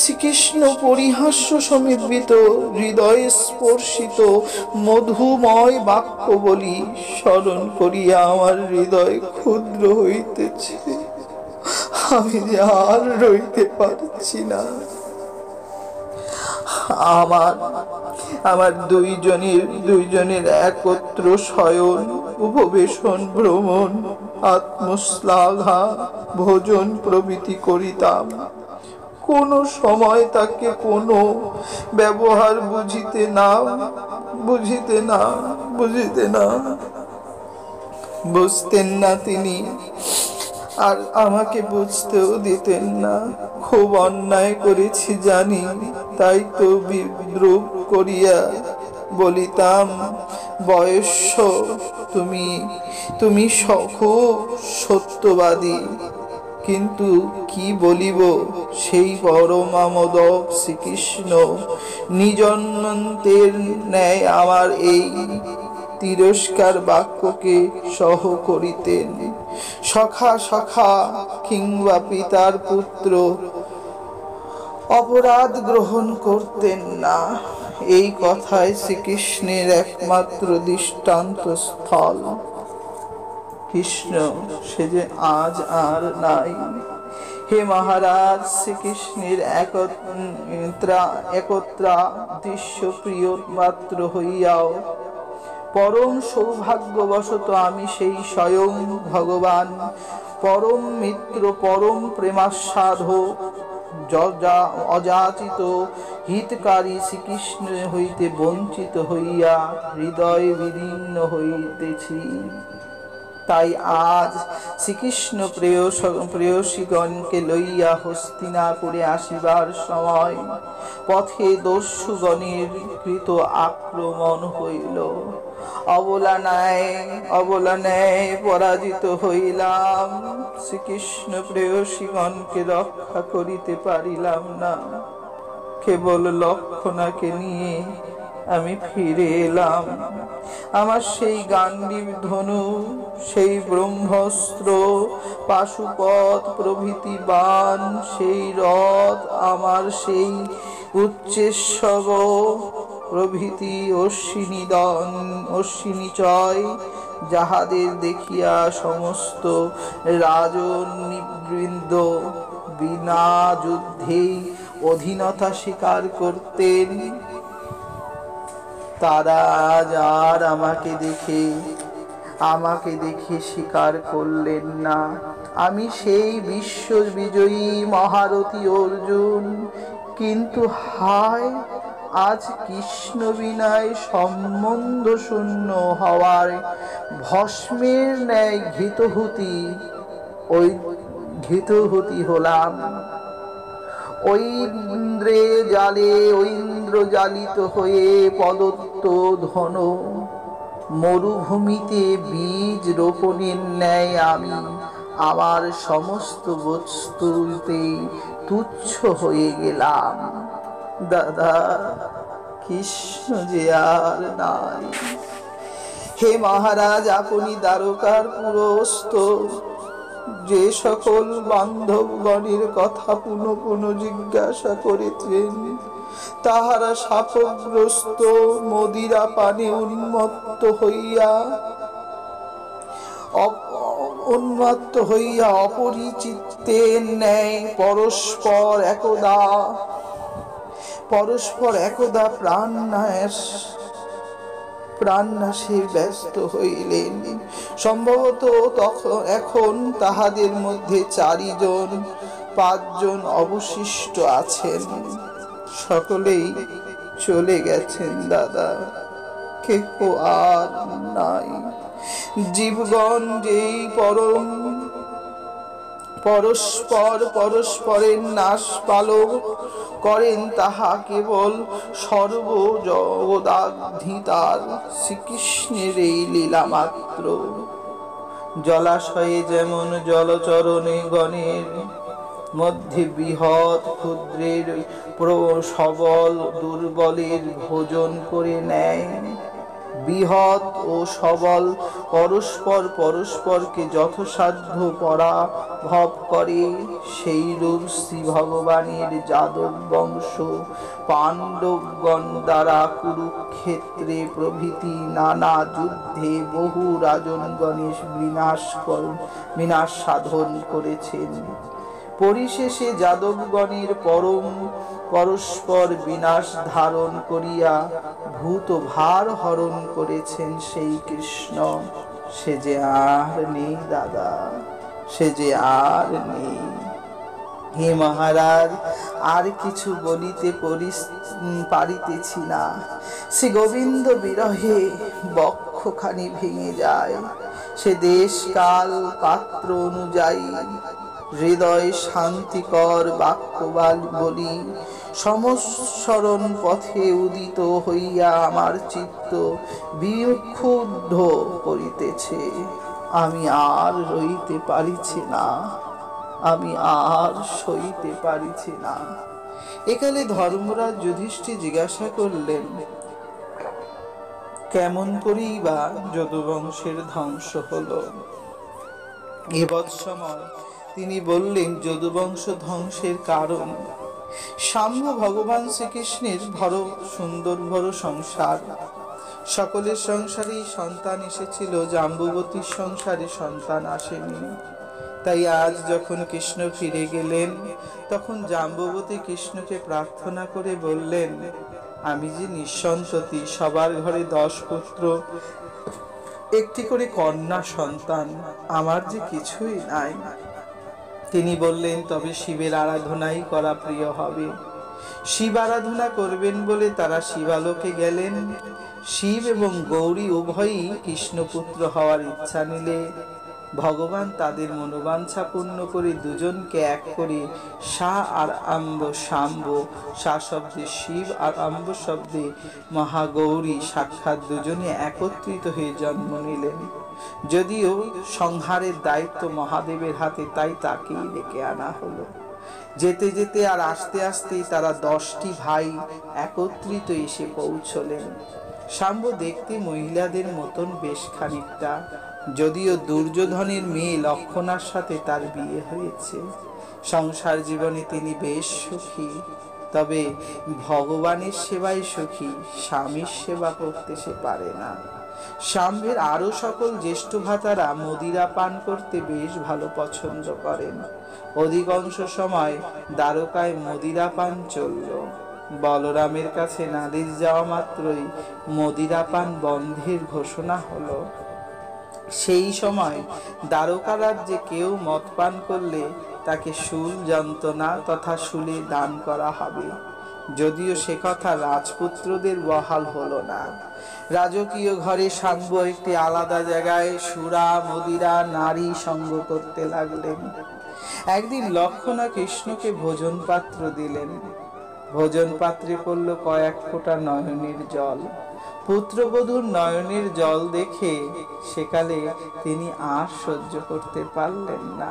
শ্রীকৃষ্ণ পরিহাস্য সমন্বিত হৃদয় স্পর্শিত মধুময় বাক্য বলি স্মরণ করিয়া আমার হৃদয় ক্ষুদ্র হইতেছে। আমি যে আর রইতে পারছি না। আমার দুইজনের একত্র শয়ন, উপবেশন, ভ্রমণ, আত্মশ্লাঘা, ভোজন প্রভৃতি করিতাম। কোন সময় তাকে কোনো ব্যবহার বুঝতেন না তিনি, আর আমাকে বুঝতেও দিতেন না। খুব অন্যায় করেছি জানি, তাই তো বিদ্রুপ করিয়া বলিতাম, বয়স্য তুমি খুব সত্যবাদী। কিন্তু কি বলিব, সেই পরমামোদক শ্রীকৃষ্ণ নিজন্মন্তের ন্যায় আমার এই তিরস্কার বাক্যকে সহ করিতেন। সখা কিংবা পিতার পুত্র অপরাধ গ্রহণ করতেন না। এই কথায় শ্রীকৃষ্ণের একমাত্র দৃষ্টান্ত স্থল। কৃষ্ণ সে যে আজ আর নাই। হে মহারাজ, শ্রীকৃষ্ণের একত্রা দৃশ্য প্রিয় পাত্র হইয়াও পরম সৌভাগ্যবশত আমি সেই স্বয়ং ভগবান, পরম মিত্র, পরম প্রেমাস্বাদক, অযাচিত হিতকারী শ্রীকৃষ্ণ হইতে বঞ্চিত হইয়া হৃদয় বিদীর্ণ হইতেছি। তাই আজ শ্রীকৃষ্ণ প্রেয়সীগণকে লইয়া হস্তিনাপুরে আসিবার সময় পথে দস্যুগণের কৃত আক্রমণ হইল। অবলানায় পরাজিত হইলাম। শ্রীকৃষ্ণ প্রেয়সীগণকে রক্ষা করিতে পারিলাম না। কেবল লক্ষণাকে নিয়ে আমি ফিরে এলাম। আমার সেই গান্ডীব ধনু, সেই ব্রহ্মাস্ত্র, পাশুপত প্রভৃতি বাণ, সেই রথ, আমার সেই উচ্চেশ্বর প্রভৃতি অশ্বিনীচয়, যাহাদের দেখিয়া সমস্ত রাজনৃবৃন্দ বিনা যুদ্ধেই অধীনতা স্বীকার করতেন, তারা আজ আর আমাকে দেখে স্বীকার করলেন না। আমি সেই বিশ্ব বিজয়ী মহারথী অর্জুন। কিন্তু হায়, আজ কৃষ্ণ বিনায় সম্বন্ধ শূন্য হওয়ার ভস্মের ন্যায় ঘৃতহুতি হলাম। ঐন্দ্রজালিত হয়ে প্রদত্ত ধন মরুভূমিতে বীজ রোপণের ন্যায় আমি আমার সমস্ত বস্তুতে তুচ্ছ হয়ে গেলাম। দাদা, কৃষ্ণ যে আর নাই। হে মহারাজ, আপনি দ্বারকার পুরস্থ যে সকল বান্ধবগণের কথা পুনঃ পুনঃ জিজ্ঞাসা করেছেন, তাহারা শাপগ্রস্ত মদিরা পানে উন্মত্ত হইয়া অপরিচিতের ন্যায় পরস্পর একদা প্রাণনাশে ব্যস্ত হইলেন। সম্ভবত এখন তাহাদের মধ্যে 4-5 অবশিষ্ট আছেন। সকলেই চলে গেছেন দাদা, কেহ আর নাই। জীবগণ যেই পরস্পরের নাশ পালন করেন, তাহা কেবল সর্বজগদাধিতার শ্রীকৃষ্ণের এই লীলা মাত্র। জলাশয়ে যেমন জলচরণে গণের মধ্যে বৃহৎ ক্ষুদ্রের সবল দুর্বলের ভোজন করে নেয়, বৃহৎ ও সবল পরস্পরকে যথাসাধ্য পরাভব করে, সেই রূপ শ্রী ভগবানের যাদব বংশ পাণ্ডবগণ দ্বারা কুরুক্ষেত্রে প্রভৃতি নানা যুদ্ধে বহু রাজনগণের বিনাশ সাধন করেছেন। পরিশেষে যাদবগণের পরস্পর বিনাশ ধারণ করিয়া ভূত ভার হরণ করেছেন সেই কৃষ্ণ। সে যে আর নেই দাদা, সে যে আর নেই। হে মহারাজ, আর কিছু বলিতে পারিতেছি না। শ্রী গোবিন্দ বিরহে বক্ষখানি ভেঙে যায়। সে দেশ কাল পাত্র অনুযায়ী হৃদয় শান্তিকর বাক্য বলি সমস্মরণ পথে উদিত হইয়া আমার চিত্ত বিক্ষুব্ধ করিতেছে। আমি আর রইতে পারিছি না, আমি আর সইতে পারিছি না। একালে ধর্মরাজ যুধিষ্ঠির জিজ্ঞাসা করলেন, কেমন করেই বা যদুবংশের ধ্বংস হলো? এবৎসময় তিনি বললেন, যদুবংশ ধ্বংসের কারণ সাম্য ভগবান শ্রীকৃষ্ণের সুন্দর সংসার সকলের সংসারেই সন্তান এসেছিল, জাম্বুবতীর সংসারে সন্তান আসেনি। তাই আজ যখন কৃষ্ণ ফিরে গেলেন, তখন জাম্বুবতী কৃষ্ণকে প্রার্থনা করে বললেন, আমি যে নিঃসন্ততি, সবার ঘরে 10 পুত্র, একটি করে কন্যা সন্তান, আমার যে কিছুই নাই। তিনি বললেন, তবে শিবের আরাধনাই করা প্রিয় হবে। শিব আরাধনা করবেন বলে তারা শিবালোকে গেলেন। শিব এবং গৌরী উভয়ই কৃষ্ণপুত্র হওয়ার ইচ্ছা নিলে ভগবান তাদের মনোবাঞ্ছা পূর্ণ করে দুজনকে এক করে সা আর আম্ব শাম্ব, সা শব্দে শিব আর আম্ব শব্দে মহাগৌরী, সাক্ষাৎ দুজনে একত্রিত হয়ে জন্ম নিলেন। যদিও সংহারের দায়িত্ব মহাদেবের হাতে, তাই তাকেই ডেকে আনা হলো। যেতে যেতে আর আস্তে আস্তে তারা 10টি ভাই একত্রিত এসে পৌঁছলেন। শাম্ব দেখতে মহিলাদের মতন বেশ খানিকটা, যদিও দুর্যোধনের মেয়ে লক্ষণার সাথে তার বিয়ে হয়েছে। সংসার জীবনে তিনি বেশ সুখী, তবে ভগবানের সেবায় সুখী, স্বামীর সেবা করতে সে পারে না। শাম্বের আরো সকল জ্যেষ্ঠ ভ্রাতারা মদিরা পান করতে বেশ ভালো পছন্দ করেন। অধিকাংশ সময় দ্বারকায় মদিরা পান চলল। বলরামের কাছে নালিশ যাওয়া মাত্রই মদিরা পান বন্ধের ঘোষণা হলো। সেই সময় দ্বারকা রাজ্যে কেউ মদ পান করলে তাকে শূল যন্ত্রণা তথা শূলে দান করা হবে। যদিও সে কথা রাজপুত্রদের বহাল হলো না। রাজকীয় ঘরে শাম্ব একটি আলাদা জায়গায় সুরা, মদিরা, নারী সঙ্গ করতে লাগলেন। একদিন লক্ষণা কৃষ্ণকে ভোজন পাত্র দিলেন। ভোজন পাত্রে পড়ল কয়েক ফোঁটা নয়নের জল। পুত্রবধূর নয়নের জল দেখে সেকালে তিনি আর সহ্য করতে পারলেন না।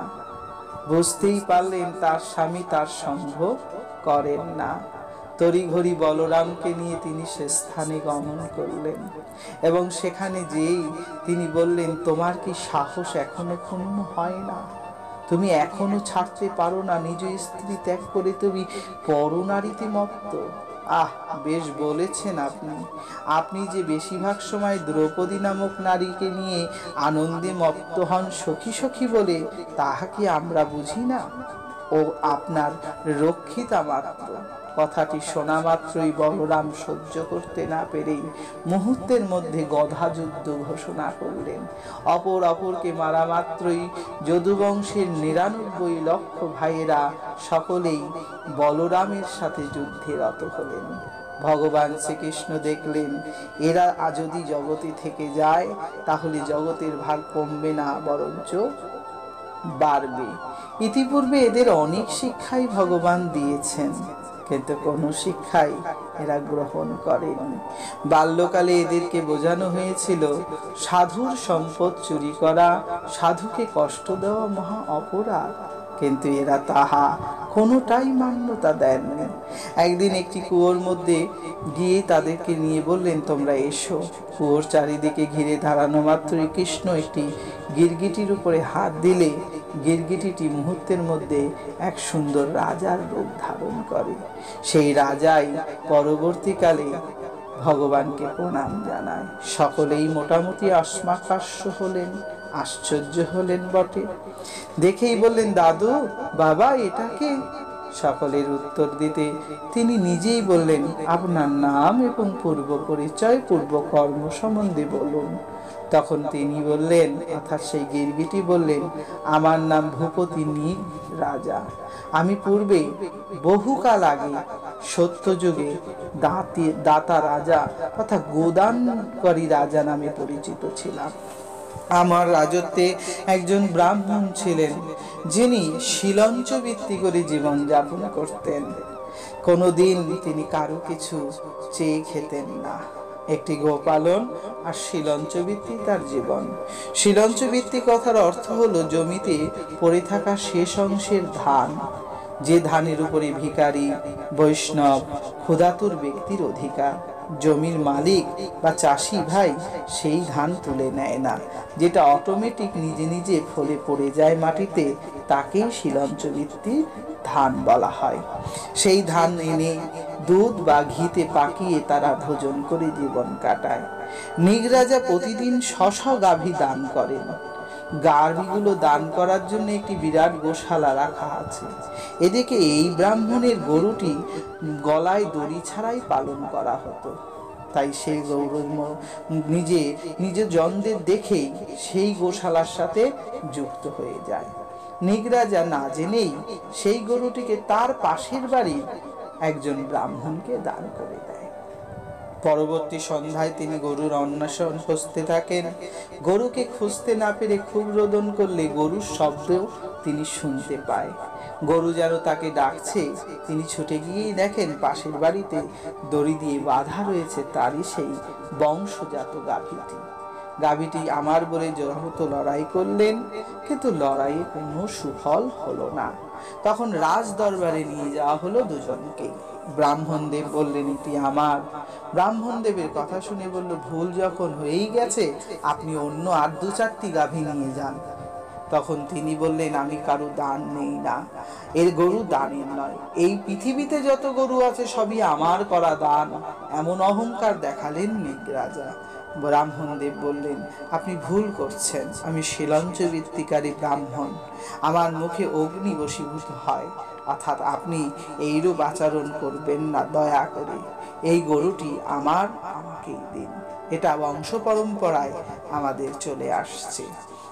বুঝতেই পারলেন তার স্বামী তার সঙ্গ করেন না। তড়িঘড়ি বলরামকে নিয়ে তিনি সে স্থানে গমন করলেন এবং সেখানে যেই তিনি বললেন, তোমার কি সাহস এখনো ক্ষুণ্ণ হয় না? তুমি এখনো ছাড়তে পারো না নিজ স্ত্রী ত্যাগ করে তুমি পরনারীতে মত্ত? আহ, বেশ বলেছেন আপনি। আপনি যে বেশিরভাগ সময় দ্রৌপদী নামক নারীকে নিয়ে আনন্দে মত্ত হন সখী সখী বলে, তাহা কি আমরা বুঝি না? ও আপনার রক্ষিতা মাত্র। কথাটি শোনা মাত্রই বলরাম সহ্য করতে না পেরেই মুহূর্তের মধ্যে গদা যুদ্ধ ঘোষণা করলেন। অপরকে মারা মাত্রই যদুবংশের 99 লক্ষ ভাইয়েরা সকলেই বলরামের সাথে যুদ্ধে রত হলেন। ভগবান শ্রীকৃষ্ণ দেখলেন, এরা যদি জগতে থেকে যায় তাহলে জগতের ভাগ কমবে না, বরঞ্চ বাড়বে। ইতিপূর্বে এদের অনেক শিক্ষাই ভগবান দিয়েছেন, কিন্তু কোনো শিক্ষাই এরা গ্রহণ করেনি। বাল্যকালে এদেরকে বোঝানো হয়েছিল সাধুর সম্পদ চুরি করা, সাধুকে কষ্ট দেওয়া মহা অপরাধ, কিন্তু এরা তাহা কোনোটাই মান্যতা দেননি। একদিন একটি কুয়োর মধ্যে গিয়ে তাদেরকে নিয়ে বললেন, তোমরা এসো। কুয়োর চারিদিকে ঘিরে দাঁড়ানো মাত্রই কৃষ্ণ একটি গিরগিটির উপরে হাত দিলে গিরগিটিটি মুহূর্তের মধ্যে এক সুন্দর রাজার রূপ ধারণ করে। সেই রাজাই পরবর্তীকালে ভগবানকে প্রণাম জানায়। সকলেই মোটামুটি অশ্মাকাশ্য হলেন, আশ্চর্য হলেন বটে। দেখেই বললেন, দাদু, বাবা, এটাকে? সকলের উত্তর দিতে তিনি নিজেই বললেন, আপনার নাম এবং পূর্ব পরিচয়, পূর্ব কর্ম সম্বন্ধে বলুন। তখন তিনি বললেন, অর্থাৎ সেই গিরগিটি বললেন, আমার নাম ভূপতি নীল রাজা। আমি পূর্বে বহুকাল আগে সত্যযুগে দাতা রাজা তথা গোদানকারী রাজা নামে পরিচিত ছিলাম। আমার রাজত্বে একজন ব্রাহ্মণ ছিলেন, যিনি শিলঞ্চ বৃত্তি করে জীবন যাপন করতেন। কোনোদিন তিনি কারো কিছু চেয়ে খেতেন না। একটি গোপালন আর শিলঞ্চ বৃত্তি তার জীবন। শিলঞ্চ বৃত্তি কথার অর্থ হলো জমিতে পড়ে থাকা শেষ অংশের ধান, যে ধানের উপরে ভিখারি, বৈষ্ণব, ক্ষুধাতুর ব্যক্তির অধিকার। জমির মালিক বা চাষি ভাই সেই ধান তুলে নেয় না, যেটা অটোমেটিক নিজে নিজে ফলে পড়ে যায় মাটিতে, তাকেই শিলঞ্চ বৃত্তির ধান বলা হয়। সেই ধান এনে দুধ বা ঘিতে পাকিয়ে তারা ভোজন করে জীবন কাটায়। নিগরাজা প্রতিদিন ৬০০ গাভী দান করেন। গাভীগুলো দান করার জন্য একটি বিরাট গোশালা রাখা আছে। এদিকে এই ব্রাহ্মণের গরুটি গলায় দড়ি ছাড়াই পালন করা হতো। তাই সেই গরু নিজ জনদের দেখেই সেই গোশালার সাথে যুক্ত হয়ে যায়। নিগরাজা না জেনেই সেই গরুটিকে তার পাশের বাড়ির একজন ব্রাহ্মণকে দান করে দেয়। পরবর্তী সন্ধ্যায় তিনি গরুর অন্বেষণ খুঁজতে থাকেন। গরুকে খুঁজতে না পেরে খুব রোদন করলে গরুর শব্দ তিনি শুনতে পায়। গরু যেন তাকে ডাকছে। তিনি ছুটে গিয়েই দেখেন পাশের বাড়িতে দড়ি দিয়ে বাঁধা রয়েছে তারই সেই বংশজাত গাভীটি। গাভীটি আমার বলে যত লড়াই করলেন, কিন্তু লড়াইয়ে কোনো সুফল হলো না। তখন রাজ দরবারে নিয়ে যাওয়া হলো দুজনকেই। ব্রাহ্মণদেব বললেন, এটি আমার। ব্রাহ্মণদেবের কথা শুনে বলল, ভুল যখন হয়েই গেছে, আপনি অন্য আর ২-৪টি গাভী নিয়ে যান। তখন তিনি বললেন, আমি কারো দান নেই না, এর গরু দানের নয়। এই পৃথিবীতে যত গরু আছে সবই আমার করা দান। এমন অহংকার দেখালেন নিগরাজা। ব্রাহ্মণদেব বললেন, আপনি ভুল করছেন। আমি শিলঞ্চবৃত্তিকারী ব্রাহ্মণ, আমার মুখে অগ্নি বশীভূত হয়, অর্থাৎ আপনি এইরূপ আচরণ করবেন না। দয়া করে এই গরুটি আমার, আমাকেই দিন। এটা বংশ পরম্পরায় আমাদের চলে আসছে।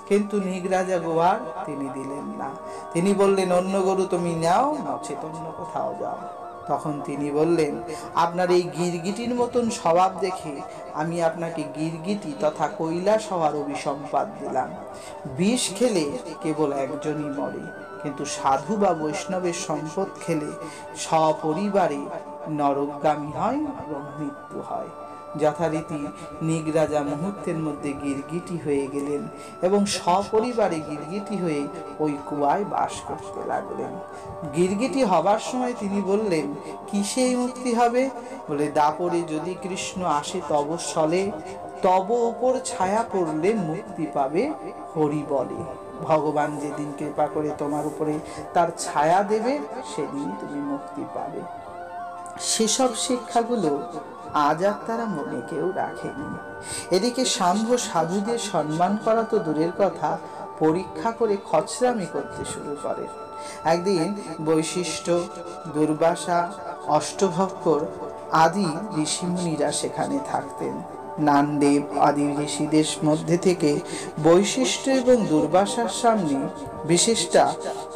কিন্তু নিগরাজা গোয়ার তিনি দিলেন না। তিনি বললেন, অন্য গরু তুমি নাও, নচেত অন্য কোথাও যাও। তখন তিনি বললেন, আপনার এই গিরগিটির মতন স্বভাব দেখে আমি আপনাকে গিরগিটি তথা কৈলাস হওয়ার অভিসম্পাদ দিলাম। বিষ খেলে কেবল একজনই মরে, কিন্তু সাধু বা বৈষ্ণবের সম্পদ খেলে সপরিবারে নরকগামী হয় এবং মৃত্যু হয়। যথারীতি নিগরাজা মুহূর্তের মধ্যে গিরগিটি হয়ে গেলেন এবং সপরিবারে গিরগিটি হয়ে ওই কুয়ায় বাস করতে লাগলেন। গিরগিটি হবার সময় তিনি বললেন, কিসেই মুক্তি হবে? বলে, দাপরে যদি কৃষ্ণ আসে তব স্থলে, তব উপর ছায়া পড়লে মুক্তি পাবে হরি বলে। ভগবান যেদিন কৃপা করে তোমার উপরে তার ছায়া দেবে, সেদিন তুমি মুক্তি পাবে। সেসব শিক্ষাগুলো আজ আর তারা মনে কেউ রাখেনি। এদিকে সাম্ভ সাধুদের সম্মান করা তো দূরের কথা, পরীক্ষা করে খচরামি করতে শুরু করে। একদিন বৈশিষ্ট্য, দুর্বাসা, অষ্টভক্কর আদি ঋষিমুনিরা সেখানে থাকতেন। নানদেব আদি ঋষিদের মধ্যে থেকে বৈশিষ্ট্য এবং দুর্বাসার সামনে বিশেষটা,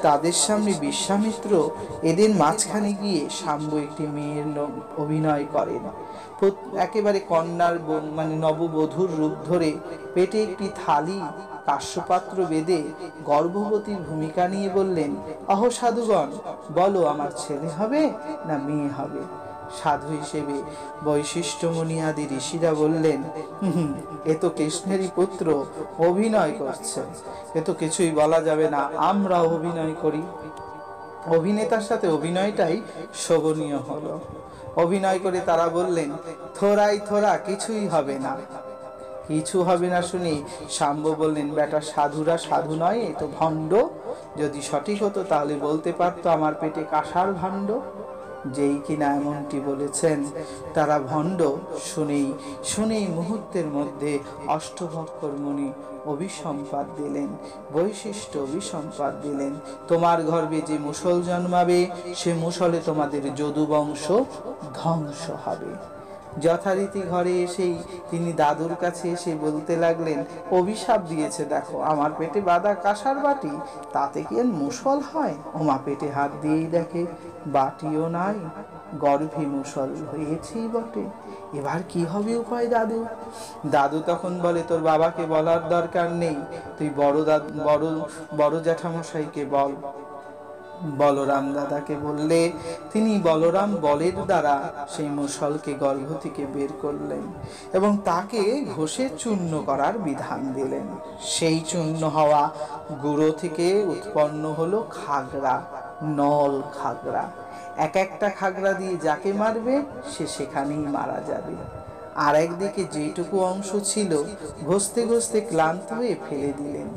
তাদের সামনে বিশ্বামিত্র, এদের মাঝখানে গিয়ে শাম্ব একটি মেয়ের অভিনয় করেন। একেবারে কন্যার নববধূর রূপ ধরে পেটে একটি থালি কাশ্যপাত্র বেঁধে গর্ভবতীর ভূমিকা নিয়ে বললেন, অহো সাধুগণ, বলো আমার ছেলে হবে না মেয়ে হবে? সাধু হিসেবে বৈশিষ্ট্য মুনি আদি ঋষিরা বললেন, এ তো কৃষ্ণেরই পুত্র, অভিনয় করছে, এ তো কিছুই বলা যাবে না, আমরা অভিনয় করি। অভিনেতার সাথে অভিনয়টাই শোভনীয় হলো। অভিনয় করে তারা বললেন, থোড়াই থোড়া, কিছুই হবে না। কিছু হবে না শুনে শাম্ব বললেন, বেটা, সাধুরা সাধু নয়, এ তো ভণ্ড। যদি সঠিক হতো তাহলে বলতে পারতো আমার পেটে কাঁসার ভাণ্ড। যেই কিনা এমনটি বলেছেন তারা ভণ্ড। শুনেই মুহূর্তের মধ্যে অষ্টভক্কর মুনি অভিসম্পাদ দিলেন, বৈশিষ্ট্য অভিসম্পাদ দিলেন, তোমার গর্ভে যে মুষল জন্মাবে, সে মুষলে তোমাদের যদুবংশ ধ্বংস হবে। যথারীতি ঘরে এসেই তিনি দাদুর কাছে এসে বলতে লাগলেন, অভিশাপ দিয়েছে, দেখো আমার পেটে বাঁধা কাঁসার বাটি, তাতে কি আর মুষল হয়? ওমা পেটে হাত দিয়েই দেখে বাটিও নাই, গর্ভে মুষল হয়েছেই বটে। এবার কি হবে উপায় দাদু? দাদু তখন বলে, তোর বাবাকে বলার দরকার নেই, তুই বড় জ্যাঠামশাইকে বল। বলরাম দাদাকে বললে তিনি বলরাম বলের দ্বারা সেই মুষলকে গর্ভ থেকে বের করলেন এবং তাকে ঘষে চূর্ণ করার বিধান দিলেন। সেই চূর্ণ হওয়া গুঁড়ো থেকে উৎপন্ন হলো খাগড়া, নল খাগড়া। এক একটা খাগড়া দিয়ে যাকে মারবে সে সেখানেই মারা যাবে। আর একদিকে যেটুকু অংশ ছিল ঘষতে ঘষতে ক্লান্ত হয়ে ফেলে দিলেন।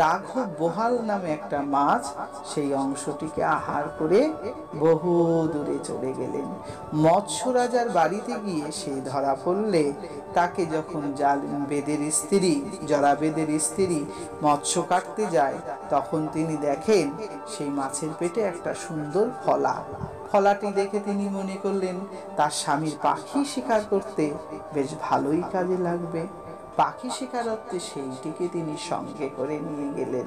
রাঘব বোহাল নামে একটা মাছ সেই অংশটিকে আহার করে বহু দূরে চলে গেলেন। মৎস্য রাজার বাড়িতে গিয়ে সে ধরা পড়লে তাকে যখন জরাবেদের স্ত্রী মৎস্য কাটতে যায়, তখন তিনি দেখেন সেই মাছের পেটে একটা সুন্দর ফলা। ফলাটি দেখে তিনি মনে করলেন তার স্বামীর পাখি শিকার করতে বেশ ভালোই কাজে লাগবে। পাখি শিকারত্বে সেইটিকে তিনি সঙ্গে করে নিয়ে গেলেন।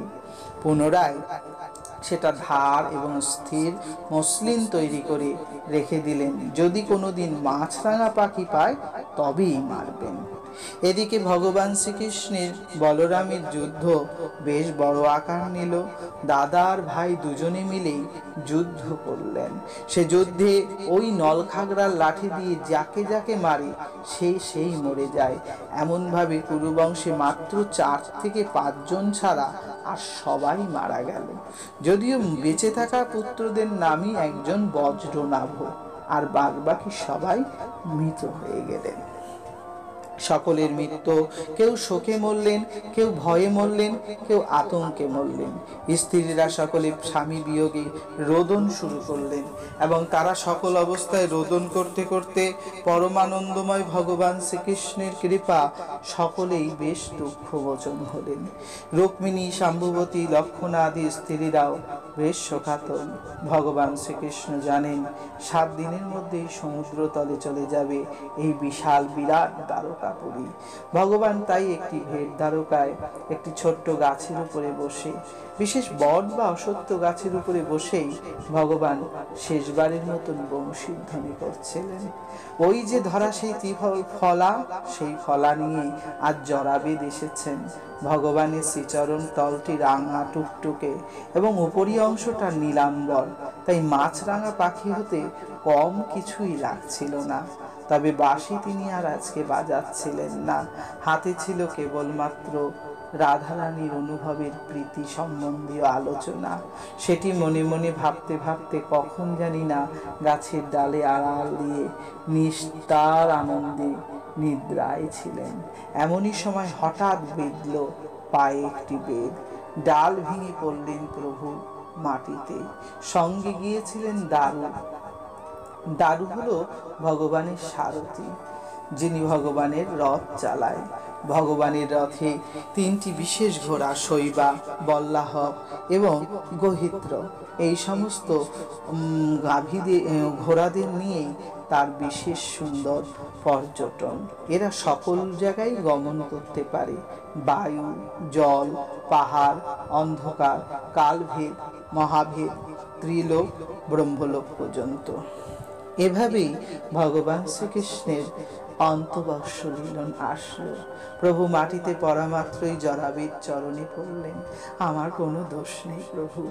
পুনরায় সেটা ধার এবং স্থির মসলিন তৈরি করে রেখে দিলেন, যদি কোনোদিন মাছরাঙা পাখি পায় তবেই মারবেন। এদিকে ভগবান শ্রীকৃষ্ণের বলরামের যুদ্ধ বেশ বড় আকার নিল। দাদা আর ভাই দুজনে মিলেই যুদ্ধ করলেন। সে যুদ্ধে ওই নলখাগড়ার লাঠি দিয়ে যাকে যাকে মারে সেই মরে যায়। এমনভাবে কুরুবংশে মাত্র 4 থেকে 5 জন ছাড়া আর সবাই মারা গেল। যদিও বেঁচে থাকা পুত্রদের নামই একজন বজ্রনাভ, আর বাকি সবাই মৃত হয়ে গেলেন। সকলের মৃত্যু, কেউ শোকে মরলেন, কেউ ভয়ে মরলেন, কেউ আতঙ্কে মরলেন। স্ত্রীরা সকলে স্বামী বিয়োগে রোদন শুরু করলেন এবং তারা সকল অবস্থায় রোদন করতে করতে পরমানন্দময় ভগবান শ্রীকৃষ্ণের কৃপা সকলেই বেশ দুঃখভোজন হলেন। রুক্মিণী, শাম্ভবতী, লক্ষণা আদি স্ত্রীরাও বেশ শোকাতুর। ভগবান শ্রীকৃষ্ণ জানেন 7 দিনের মধ্যেই সমুদ্র তলে চলে যাবে এই বিশাল বিরাট দ্বারকাপুরী। ভগবান তাই একটি ভেট দ্বারকায় একটি ছোট্ট গাছের উপরে বসে, বিশেষ বট বা অশ্বত্থ গাছের উপরে বসেই ভগবান শেষবারের মতন বংশীর ধ্বনি করছিলেন। ওই যে ধরা সেই ফলা, সেই ফলা নিয়ে আজ জরাবেদ এসেছেন। ভগবানের শ্রীচরণ তলটি রাঙা টুকটুকে এবং উপরি অংশটা নীলাম্বর, তাই মাছরাঙা পাখি হতে কম কিছুই লাগছিল না। তবে বাঁশি তিনি আর আজকে বাজাচ্ছিলেন না। হাতে ছিল কেবলমাত্র রাধারানীর অনুভবের প্রীতি সম্বন্ধীয় আলোচনা। সেটি মনে মনে ভাবতে ভাবতে কখন জানি না গাছের ডালে আড়াল দিয়ে নিস্তার আনন্দে নিদ্রায় ছিলেন। এমনই সময় হঠাৎ বিঁধল পায়ে একটি বেদ। ডাল ভেঙে পড়লেন প্রভু মাটিতে। সঙ্গে গিয়েছিলেন দারু। দারু হলো ভগবানের সারথি, যিনি ভগবানের রথ চালায়। ভগবানের রথে 3টি বিশেষ ঘোড়া, শৈবা, বল্লাহ এবং গহিত্র, এই সমস্ত ঘোড়াদের নিয়েই তার বিশেষ সুন্দর পর্যটন। এরা সকল জায়গায় গমন করতে পারে, বায়ু, জল, পাহাড়, অন্ধকার, কালভেদ, মহাভেদ, ত্রিলোক, ব্রহ্মলোক পর্যন্ত। এভাবেই ভগবান শ্রীকৃষ্ণের অন্তবর্ষ লীলন আসলো। প্রভু মাটিতে পড়া মাত্রই জরাবেদ চরণে পড়লেন। আমার কোনো দোষ নেই প্রভু,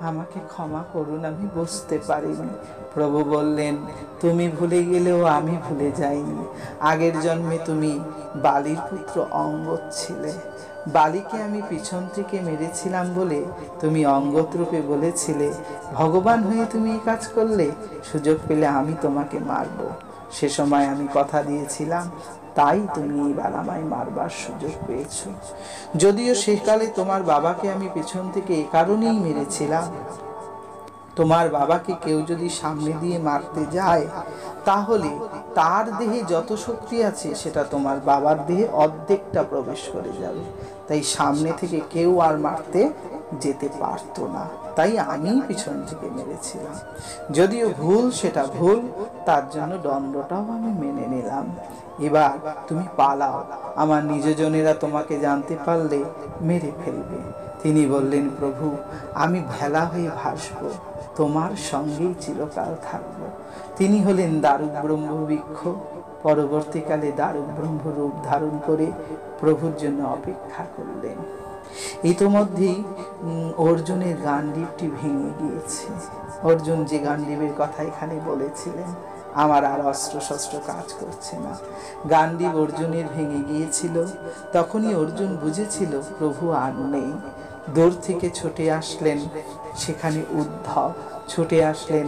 আমাকে ক্ষমা করুন, আমি বুঝতে পারিনি। প্রভু বললেন, তুমি ভুলে গেলেও আমি ভুলে যাইনি। আগের জন্মে তুমি বালির পুত্র অঙ্গদ ছিলে। বালিকে আমি পিছন থেকে মেরেছিলাম বলে তুমি অঙ্গদ রূপে বলেছিলে, ভগবান হয়ে তুমি এই কাজ করলে, সুযোগ পেলে আমি তোমাকে মারব। সে সময় আমি কথা দিয়েছিলাম, তাই তুমি এবার আমায় মারবার সুযোগ পেয়েছ। যদিও সেকালে তোমার বাবাকে আমি পিছন থেকে এ কারণেই মেরেছিলাম, তোমার বাবাকে কেউ যদি সামনে দিয়ে মারতে যায় তাহলে তার দেহে যত শক্তি আছে সেটা তোমার বাবার দেহে অর্ধেকটা প্রবেশ করে যাবে। তাই সামনে থেকে কেউ আর মারতে যেতে পারতো না, তাই আমি পিছন থেকে মেরেছিলাম। যদিও ভুল, সেটা ভুল, তার জন্য দণ্ডটাও আমি মেনে নিলাম। এবার তুমি পালাও, আমার নিজজনেরা তোমাকে জানতে পারলে মেরে ফেলবে। তিনি বললেন, প্রভু আমি ভেলা হয়ে ভাসব, তোমার সঙ্গেই চিরকাল থাকব। তিনি হলেন দারুক ব্রহ্মবৃক্ষ। পরবর্তীকালে দারুক ব্রহ্ম রূপ ধারণ করে প্রভুর জন্য অপেক্ষা করলেন। ইতোমধ্যেই অর্জুনের গান্ডীবটি ভেঙে গিয়েছে। অর্জুন যে গান্ডীবের কথা এখানে বলেছিলেন, আমার আর অস্ত্র শস্ত্র কাজ করছে না, গান্ডীব অর্জুনের ভেঙে গিয়েছিল। তখনই অর্জুন বুঝেছিল প্রভু আর নেই। দূর থেকে ছুটে আসলেন সেখানে উদ্ধব, ছুটে আসলেন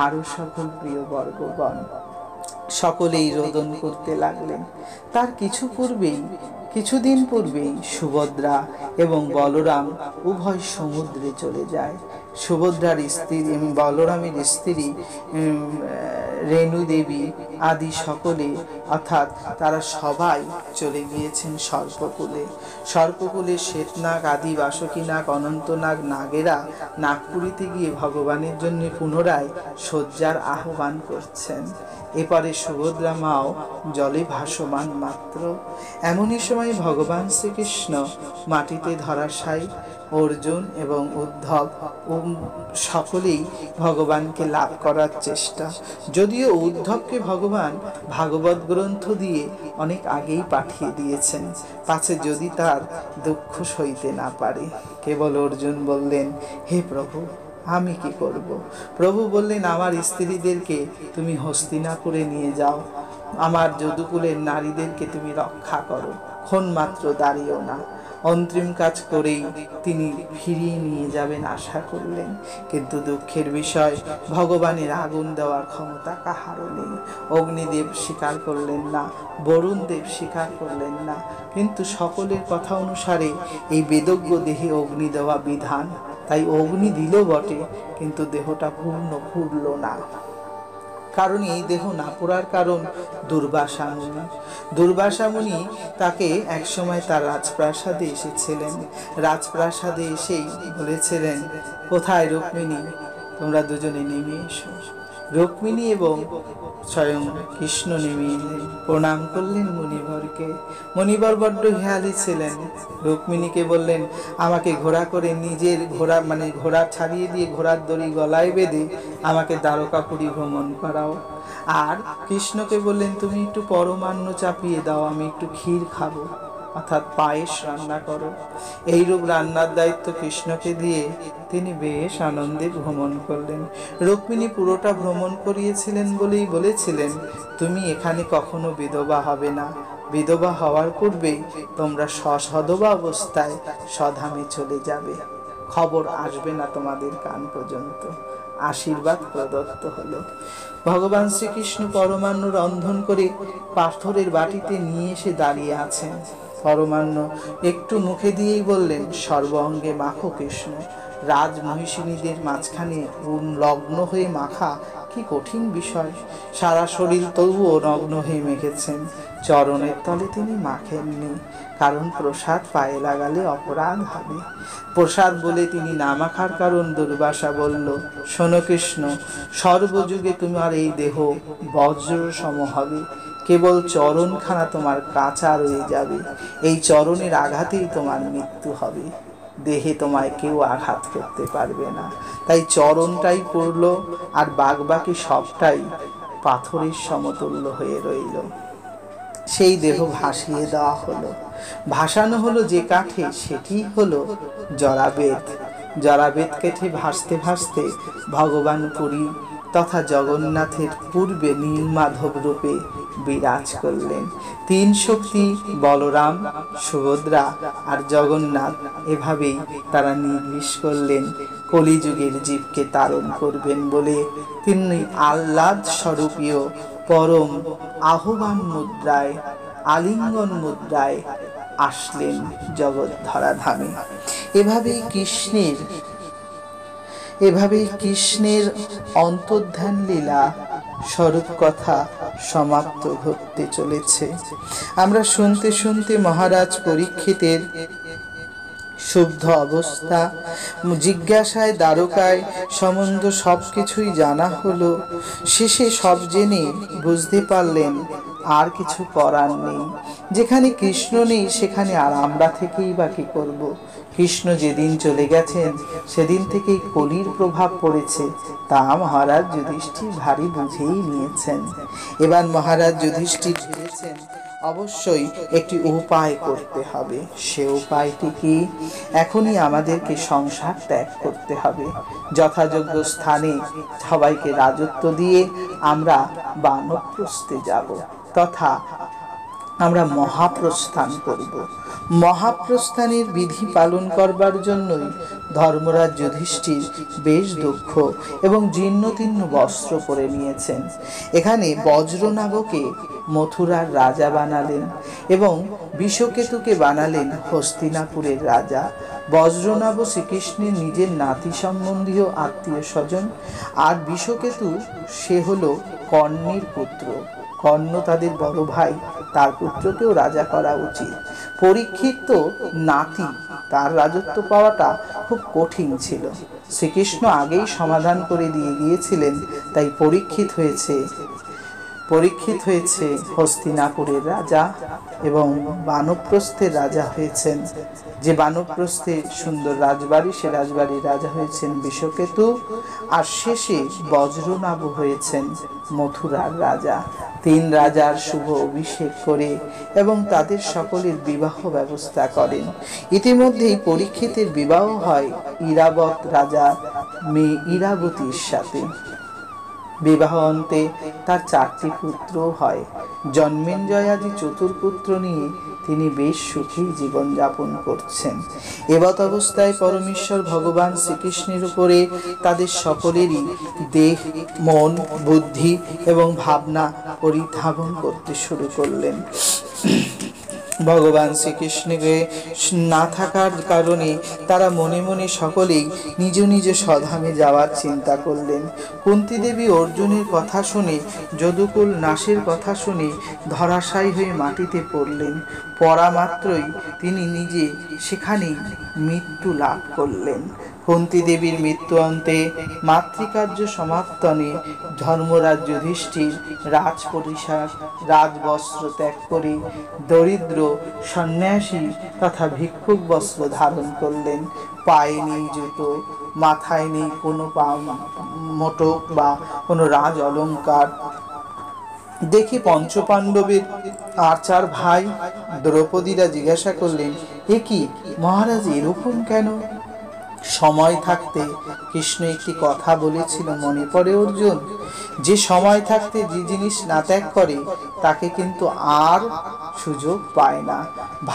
আরো সকল প্রিয় বর্গগণ। সকলেই রোদন করতে লাগলেন। তার কিছুদিন পূর্বেই সুভদ্রা এবং বলরাম উভয় সমুদ্রে চলে যায়। সুভদ্রার স্ত্রী এবং বলরামের স্ত্রী রেণু দেবী আদি সকলে, অর্থাৎ তারা সবাই চলে গিয়েছেন সর্পকুলে শ্বেতনাগ আদি বাসুকীনাগ অনন্তনাগ নাগেরা নাগপুরীতে গিয়ে ভগবানের জন্য পুনরায় শয্যার আহ্বান করছেন। এপারে সুভদ্রা মাও জলে ভাসমান মাত্র। এমনই সময় ভগবান শ্রীকৃষ্ণ মাটিতে ধরাশায়ী, অর্জুন এবং উদ্ধব সকলেই ভগবানকে লাভ করার চেষ্টা। যদিও উদ্ধবকে ভগবান ভাগবত গ্রন্থ দিয়ে অনেক আগেই পাঠিয়ে দিয়েছেন, পাছে যদি তার দুঃখ সইতে না পারে। কেবল অর্জুন বললেন, হে প্রভু, আমি কি করব? প্রভু বললেন, আমার স্ত্রীদেরকে তুমি হস্তিনাপুরে নিয়ে যাও, আমার যদুকুলের নারীদেরকে তুমি রক্ষা করো, ক্ষণমাত্র দাঁড়িয়েও না। অন্তিম কাজ করেই তিনি ফিরিয়ে নিয়ে যাবেন আশা করলেন, কিন্তু দুঃখের বিষয় ভগবানের আগুন দেওয়ার ক্ষমতা কাহারও নেই। অগ্নিদেব স্বীকার করলেন না, বরুণ দেব স্বীকার করলেন না, কিন্তু সকলের কথা অনুসারে এই বেদজ্ঞ দেহে অগ্নি দেওয়া বিধান। তাই অগ্নি দিল বটে, কিন্তু দেহটা পূর্ণ পুরল না। কারণ এই দেহ না পোড়ার কারণ দুর্বাসা মুনি তাকে একসময় তার রাজপ্রাসাদে এসেছিলেন। রাজপ্রাসাদে এসেই বলেছিলেন, কোথায় রুক্মিণী, তোমরা দুজনে নেমে এসো। রুক্মিণী এবং স্বয়ং কৃষ্ণ নেমে এলেন, প্রণাম করলেন মুনিবরকে। মুনিবর বড্ড হেয়ালি ছিলেন। রুক্মিণীকে বললেন, আমাকে ঘোড়া করে নিজের ঘোড়া ছাড়িয়ে দিয়ে ঘোড়ার দড়ি গলায় বেঁধে আমাকে দ্বারকাপুরী ভ্রমণ করাও। আর কৃষ্ণকে বললেন, তুমি একটু পরমান্ন চাপিয়ে দাও, আমি একটু ক্ষীর খাবো, অর্থাৎ পায়েস রান্না করো। এইরূপ রান্নার দায়িত্ব কৃষ্ণকে দিয়ে তিনি বেশ আনন্দে ভ্রমণ করলেন। রুক্মিণী পুরোটা ভ্রমণ করিয়েছিলেন বলেই বলেছিলেন, তুমি এখানে কখনো বিধবা হবে না, বিধবা হওয়ার পূর্বেই তোমরা সধবা অবস্থায় স্বধামে চলে যাবে, খবর আসবে না তোমাদের কান পর্যন্ত। আশীর্বাদ প্রদত্ত হলো। ভগবান শ্রীকৃষ্ণ পরমান্ন রন্ধন করে পাথরের বাটিতে নিয়ে এসে দাঁড়িয়ে আছেন। পরমান্ন একটু মুখে দিয়েই বললেন, সর্ব অঙ্গে মাখো কৃষ্ণ। রাজমহিষিনীদের মাঝখানে লগ্ন হয়ে মাখা কি কঠিন বিষয়। সারা শরীর তবুও নগ্ন হয়ে মেখেছেন, চরণের তলে তিনি মাখেননি, কারণ প্রসাদ পায়ে লাগালে অপরাধ হবে। প্রসাদ বলে তিনি না মাখার কারণ দুর্বাসা বলল, শোনো কৃষ্ণ, সর্বযুগে তোমার এই দেহ বজ্র সম হবে, কেবল চরণখানা তোমার কাঁচা রয়ে যাবে, এই চরণের আঘাতেই তোমার মৃত্যু হবে, দেহে তোমায় কেউ আঘাত করতে পারবে না। তাই চরণটাই পড়ল, আর বাকি সবটাই পাথরের সমতুল্য হয়ে রইল। সেই দেহ ভাসিয়ে দেওয়া হলো। ভাসানো হলো যে কাঠে, সেটি হলো জরাবেদ। জরাবেদ কেটে ভাসতে ভাসতে ভগবান পুরী তথা জগন্নাথের পূর্বে নীলমাধব রূপে বিরাজ করলেন। তিন শক্তি বলরাম, সুভদ্রা আর জগন্নাথ, এভাবেই তারা নির্বিষ করলেন কলিযুগের জীবকে তারণ করবেন বলে। তিনি আহ্লাদ স্বরূপীয় পরম আহ্বান মুদ্রায়, আলিঙ্গন মুদ্রায় আসলেন জগৎ ধরাধামে। এভাবেই কৃষ্ণের অন্তর্ধান লীলা স্বরূপ কথা সমাপ্ত ঘটতে চলেছে। আমরা শুনতে শুনতে মহারাজ পরীক্ষিতের শুদ্ধ অবস্থা, জিজ্ঞাসায় দ্বারকায় সম্বন্ধ সবকিছুই জানা হলো। শেষে সব জেনে বুঝতে পারলেন আর কিছু করার নেই। যেখানে কৃষ্ণ নেই সেখানে আর আমরা থেকেই বা কি করব। কৃষ্ণ যেদিন চলে গেছেন সেদিন থেকেই কলির প্রভাব পড়েছে, তা মহারাজ যুধিষ্ঠির ভারী বুঝেই নিয়েছেন। এবার মহারাজ যুধিষ্ঠির ভেবেছেন অবশ্যই একটি উপায় করতে হবে। সে উপায়টি কি? এখনই আমাদেরকে সংসার ত্যাগ করতে হবে। যথাযোগ্য স্থানে সবাইকে রাজত্ব দিয়ে আমরা বানপ্রস্থে যাব, তথা আমরা মহাপ্রস্থান করব। মহাপ্রস্থানের বিধি পালন করবার জন্যই ধর্মরাজ যুধিষ্ঠির বেশ দক্ষ এবং জীর্ণতীর্ণ বস্ত্র পরে নিয়েছেন। এখানে বজ্রনাভকে মথুরার রাজা বানালেন এবং বিষকেতুকে বানালেন হস্তিনাপুরের রাজা। বজ্রনাভ শ্রীকৃষ্ণের নিজের নাতি সম্বন্ধীয় আত্মীয় স্বজন, আর বিষকেতু সে হলো কর্ণের পুত্র। কর্ণ তাদের বড় ভাই, তার পুত্রকেও রাজা করা উচিত। পরীক্ষিত তো নাতি, তার রাজত্ব পাওয়াটা খুব কঠিন ছিল। শ্রীকৃষ্ণ আগেই সমাধান করে দিয়ে গিয়েছিলেন, তাই পরীক্ষিত হয়েছে হস্তিনাপুরের রাজা এবং বানপ্রস্থের রাজা হয়েছেন। যে বানপ্রস্থে সুন্দর রাজবাড়ি, সে রাজবাড়ির রাজা হয়েছেন বিষকেতু, আর শেষে বজ্রনাভ হয়েছেন মথুরার রাজা। তিন রাজার শুভ অভিষেক করে এবং তাদের সকলের বিবাহ ব্যবস্থা করেন। ইতিমধ্যেই পরীক্ষিতের বিবাহ হয় ইরাবত রাজার মেয়ে ইরাবতীর সাথে। বিবাহ অন্তে তার 4টি পুত্র হয়। জন্মেঞ্জয়াদি চতুর্পুত্র নিয়ে তিনি বেশ সুখী জীবনযাপন করছেন। এবৎ অবস্থায় পরমেশ্বর ভগবান শ্রীকৃষ্ণের উপরে তাদের সকলেরই দেহ, মন, বুদ্ধি এবং ভাবনা পরিধাবন করতে শুরু করলেন। ভগবান শ্রীকৃষ্ণকে না থাকার কারণে তারা মনে মনে সকলেই নিজ নিজ স্বধামে যাওয়ার চিন্তা করলেন। কুন্তী দেবী অর্জুনের কথা শুনে, যদুকুল নাশের কথা শুনে ধরাশায়ী হয়ে মাটিতে পড়লেন। পড়া মাত্রই তিনি নিজে সেখানেই মৃত্যু লাভ করলেন। কুন্তী দেবীর মৃত্যু অন্তে মাতৃকার্য সমাপ্তনে ধর্মরাজ যুধিষ্ঠির রাজপরিষদ রাজবস্ত্র ত্যাগ করে দরিদ্র সন্ন্যাসী তথা ভিক্ষুক বস্ত্র ধারণ করলেন। পায়ে নেই জুতো, মাথায় নেই কোনো মোটক বা কোনো রাজ অলঙ্কার। দেখে পঞ্চপাণ্ডবের আর 4 ভাই দ্রৌপদীরা জিজ্ঞাসা করলেন, এ কি মহারাজ, এরকম কেন? সময় থাকতে কৃষ্ণ একটি কথা বলেছিল, মনে পড়ে অর্জুন? যে সময় থাকতে যে জিনিস না ত্যাগ করে তাকে কিন্তু আর সুযোগ পায় না।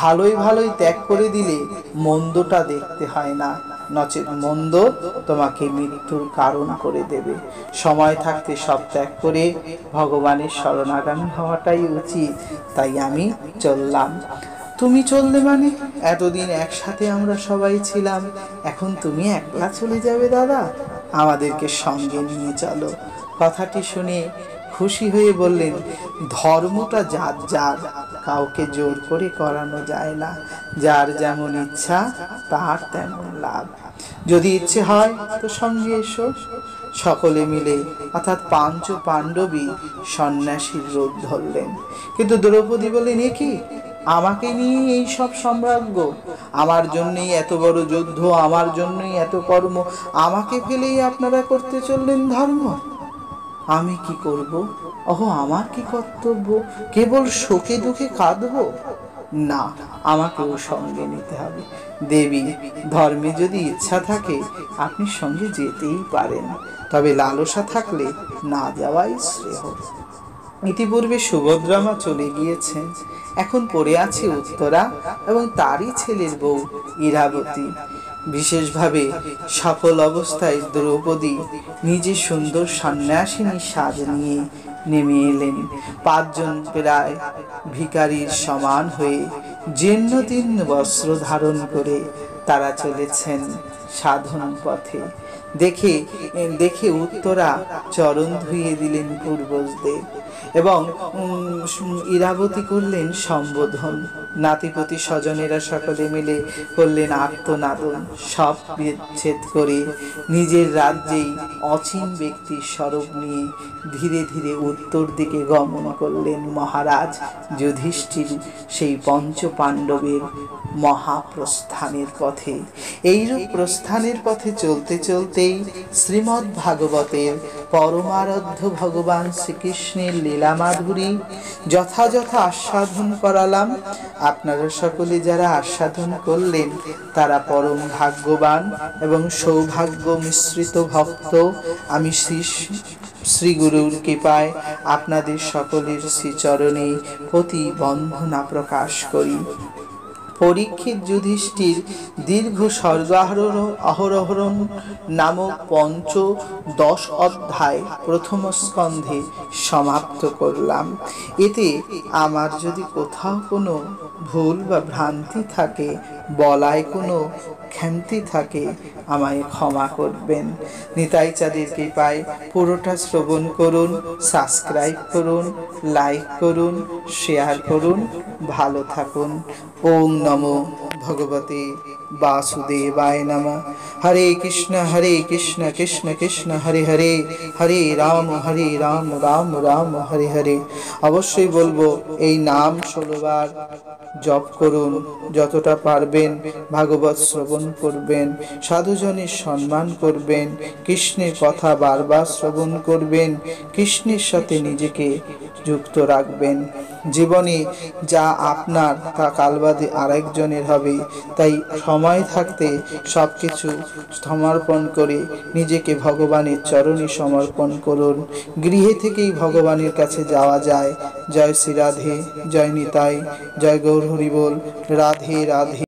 ভালোই ভালোই ত্যাগ করে দিলে মন্দটা দেখতে হয় না, নচেৎ মন্দ তোমাকে মৃত্যুর কারণ করে দেবে। সময় থাকতে সব ত্যাগ করে ভগবানের শরণাগামী হওয়াটাই উচিত। তাই আমি চললাম। তুমি চললে মানে? এতদিন একসাথে আমরা সবাই ছিলাম, এখন তুমি একলা চলে যাবে দাদা? আমাদেরকে সঙ্গে নিয়ে চলো। কথাটি শুনে খুশি হয়ে বললেন, ধর্মটা যার যার, কাউকে জোর করে করানো যায় না। যার যেমন ইচ্ছা তার তেমন লাভ। যদি ইচ্ছে হয় তো সঙ্গে এসো। সকলে মিলে অর্থাৎ 5 পাণ্ডবী সন্ন্যাসীর রূপ ধরলেন। কিন্তু দ্রৌপদী বললেন, এ কি, আমাকে নিয়ে এই সব সম্রাজ্ঞ, আমার জন্যই এত বড় যুদ্ধ, আমার জন্যই এত কর্ম, আমাকে ফেলেই আপনারা করতে চললেন ধর্ম? আমি কি করব? আমার কি কর্তব্য? কেবল শোকে দুঃখে কাঁদব? না, আমাকেও সঙ্গে নিতে হবে। দেবী, ধর্মে যদি ইচ্ছা থাকে আপনি সঙ্গে যেতেই পারেন, তবে লালসা থাকলে না যাওয়াই শ্রেয়। ইতিপূর্বে সুভদ্রামা চলে গিয়েছেন, এখন পড়ে আছে উত্তরা এবং তারই ছেলের বউ ইরাবতী। বিশেষভাবে সফল অবস্থায় দ্রৌপদী নিজে সুন্দর সন্ন্যাসিনী সাজ নিয়ে নেমে এলেন। 5 জন প্রায় ভিখারির সমান হয়ে জীর্ণতীর্ণ বস্ত্র ধারণ করে তারা চলেছেন সাধন পথে। দেখে উত্তরা চরণ ধুইয়ে দিলেন পূর্বজদের এবং ইরাবতী করলেন সম্বোধন। নাতিপতি স্বজনেরা সকলে মিলে করলেন আত্মনাদন। সব বিচ্ছেদ করে নিজের রাজ্যেই অচিন ব্যক্তির স্বরূপ নিয়ে ধীরে ধীরে উত্তর দিকে গমন করলেন মহারাজ যুধিষ্ঠির সেই 5 পাণ্ডবের মহাপ্রস্থানের পথে। এইরূপ প্রস্থানের পথে চলতে চলতেই শ্রীমদ্ ভাগবতের পরমারাধ্য ভগবান শ্রীকৃষ্ণের লীলা মাধুরী যথাযথ আস্বাদন করালাম। আপনারা সকলে যারা আস্বাদন করলেন তারা পরম ভাগ্যবান এবং সৌভাগ্য মিশ্রিত ভক্ত। আমি শ্রী গুরুর কৃপায় আপনাদের সকলের শ্রীচরণে প্রতি বন্দনা প্রকাশ করি। পরীক্ষিত যুধিষ্ঠির দীর্ঘ অহরহরণ নামক পঞ্চদশ অধ্যায় প্রথম স্কন্ধে সমাপ্ত করলাম। এতে আমার যদি কোথাও কোনো ভুল বা ভ্রান্তি থাকে, বলায় কোনো খ্যান্তি থাকে, আমায় ক্ষমা করবেন। নিতাই চাঁদের কৃপায় পুরোটা শ্রবণ করুন, সাবস্ক্রাইব করুন, লাইক করুন, শেয়ার করুন। ভালো থাকুন। ওম নমো ভগবতে বাসুদেবায় নমঃ। হরে কৃষ্ণ কৃষ্ণ কৃষ্ণ হরে হরে, হরে রাম রাম রাম হরে হরে। অবশ্যই বলবো এই নাম 16 বার জপ করুন, যতটা পারবেন ভাগবত শ্রবণ করবেন, সাধুজনের সম্মান করবেন, কৃষ্ণের কথা বারবার শ্রবণ করবেন, কৃষ্ণের সাথে নিজেকে যুক্ত রাখবেন। জীবনে যা আপনার তা কাল বাদে আরেকজনের হবে, তাই সময় থাকতে সবকিছু সমর্পণ করে নিজেকে ভগবানের চরণে সমর্পণ করুন। গৃহে থেকেই ভগবানের কাছে যাওয়া যায়। জয় শ্রী রাধে, জয় নিতাই, জয় গৌর হরি বল। রাধে রাধে।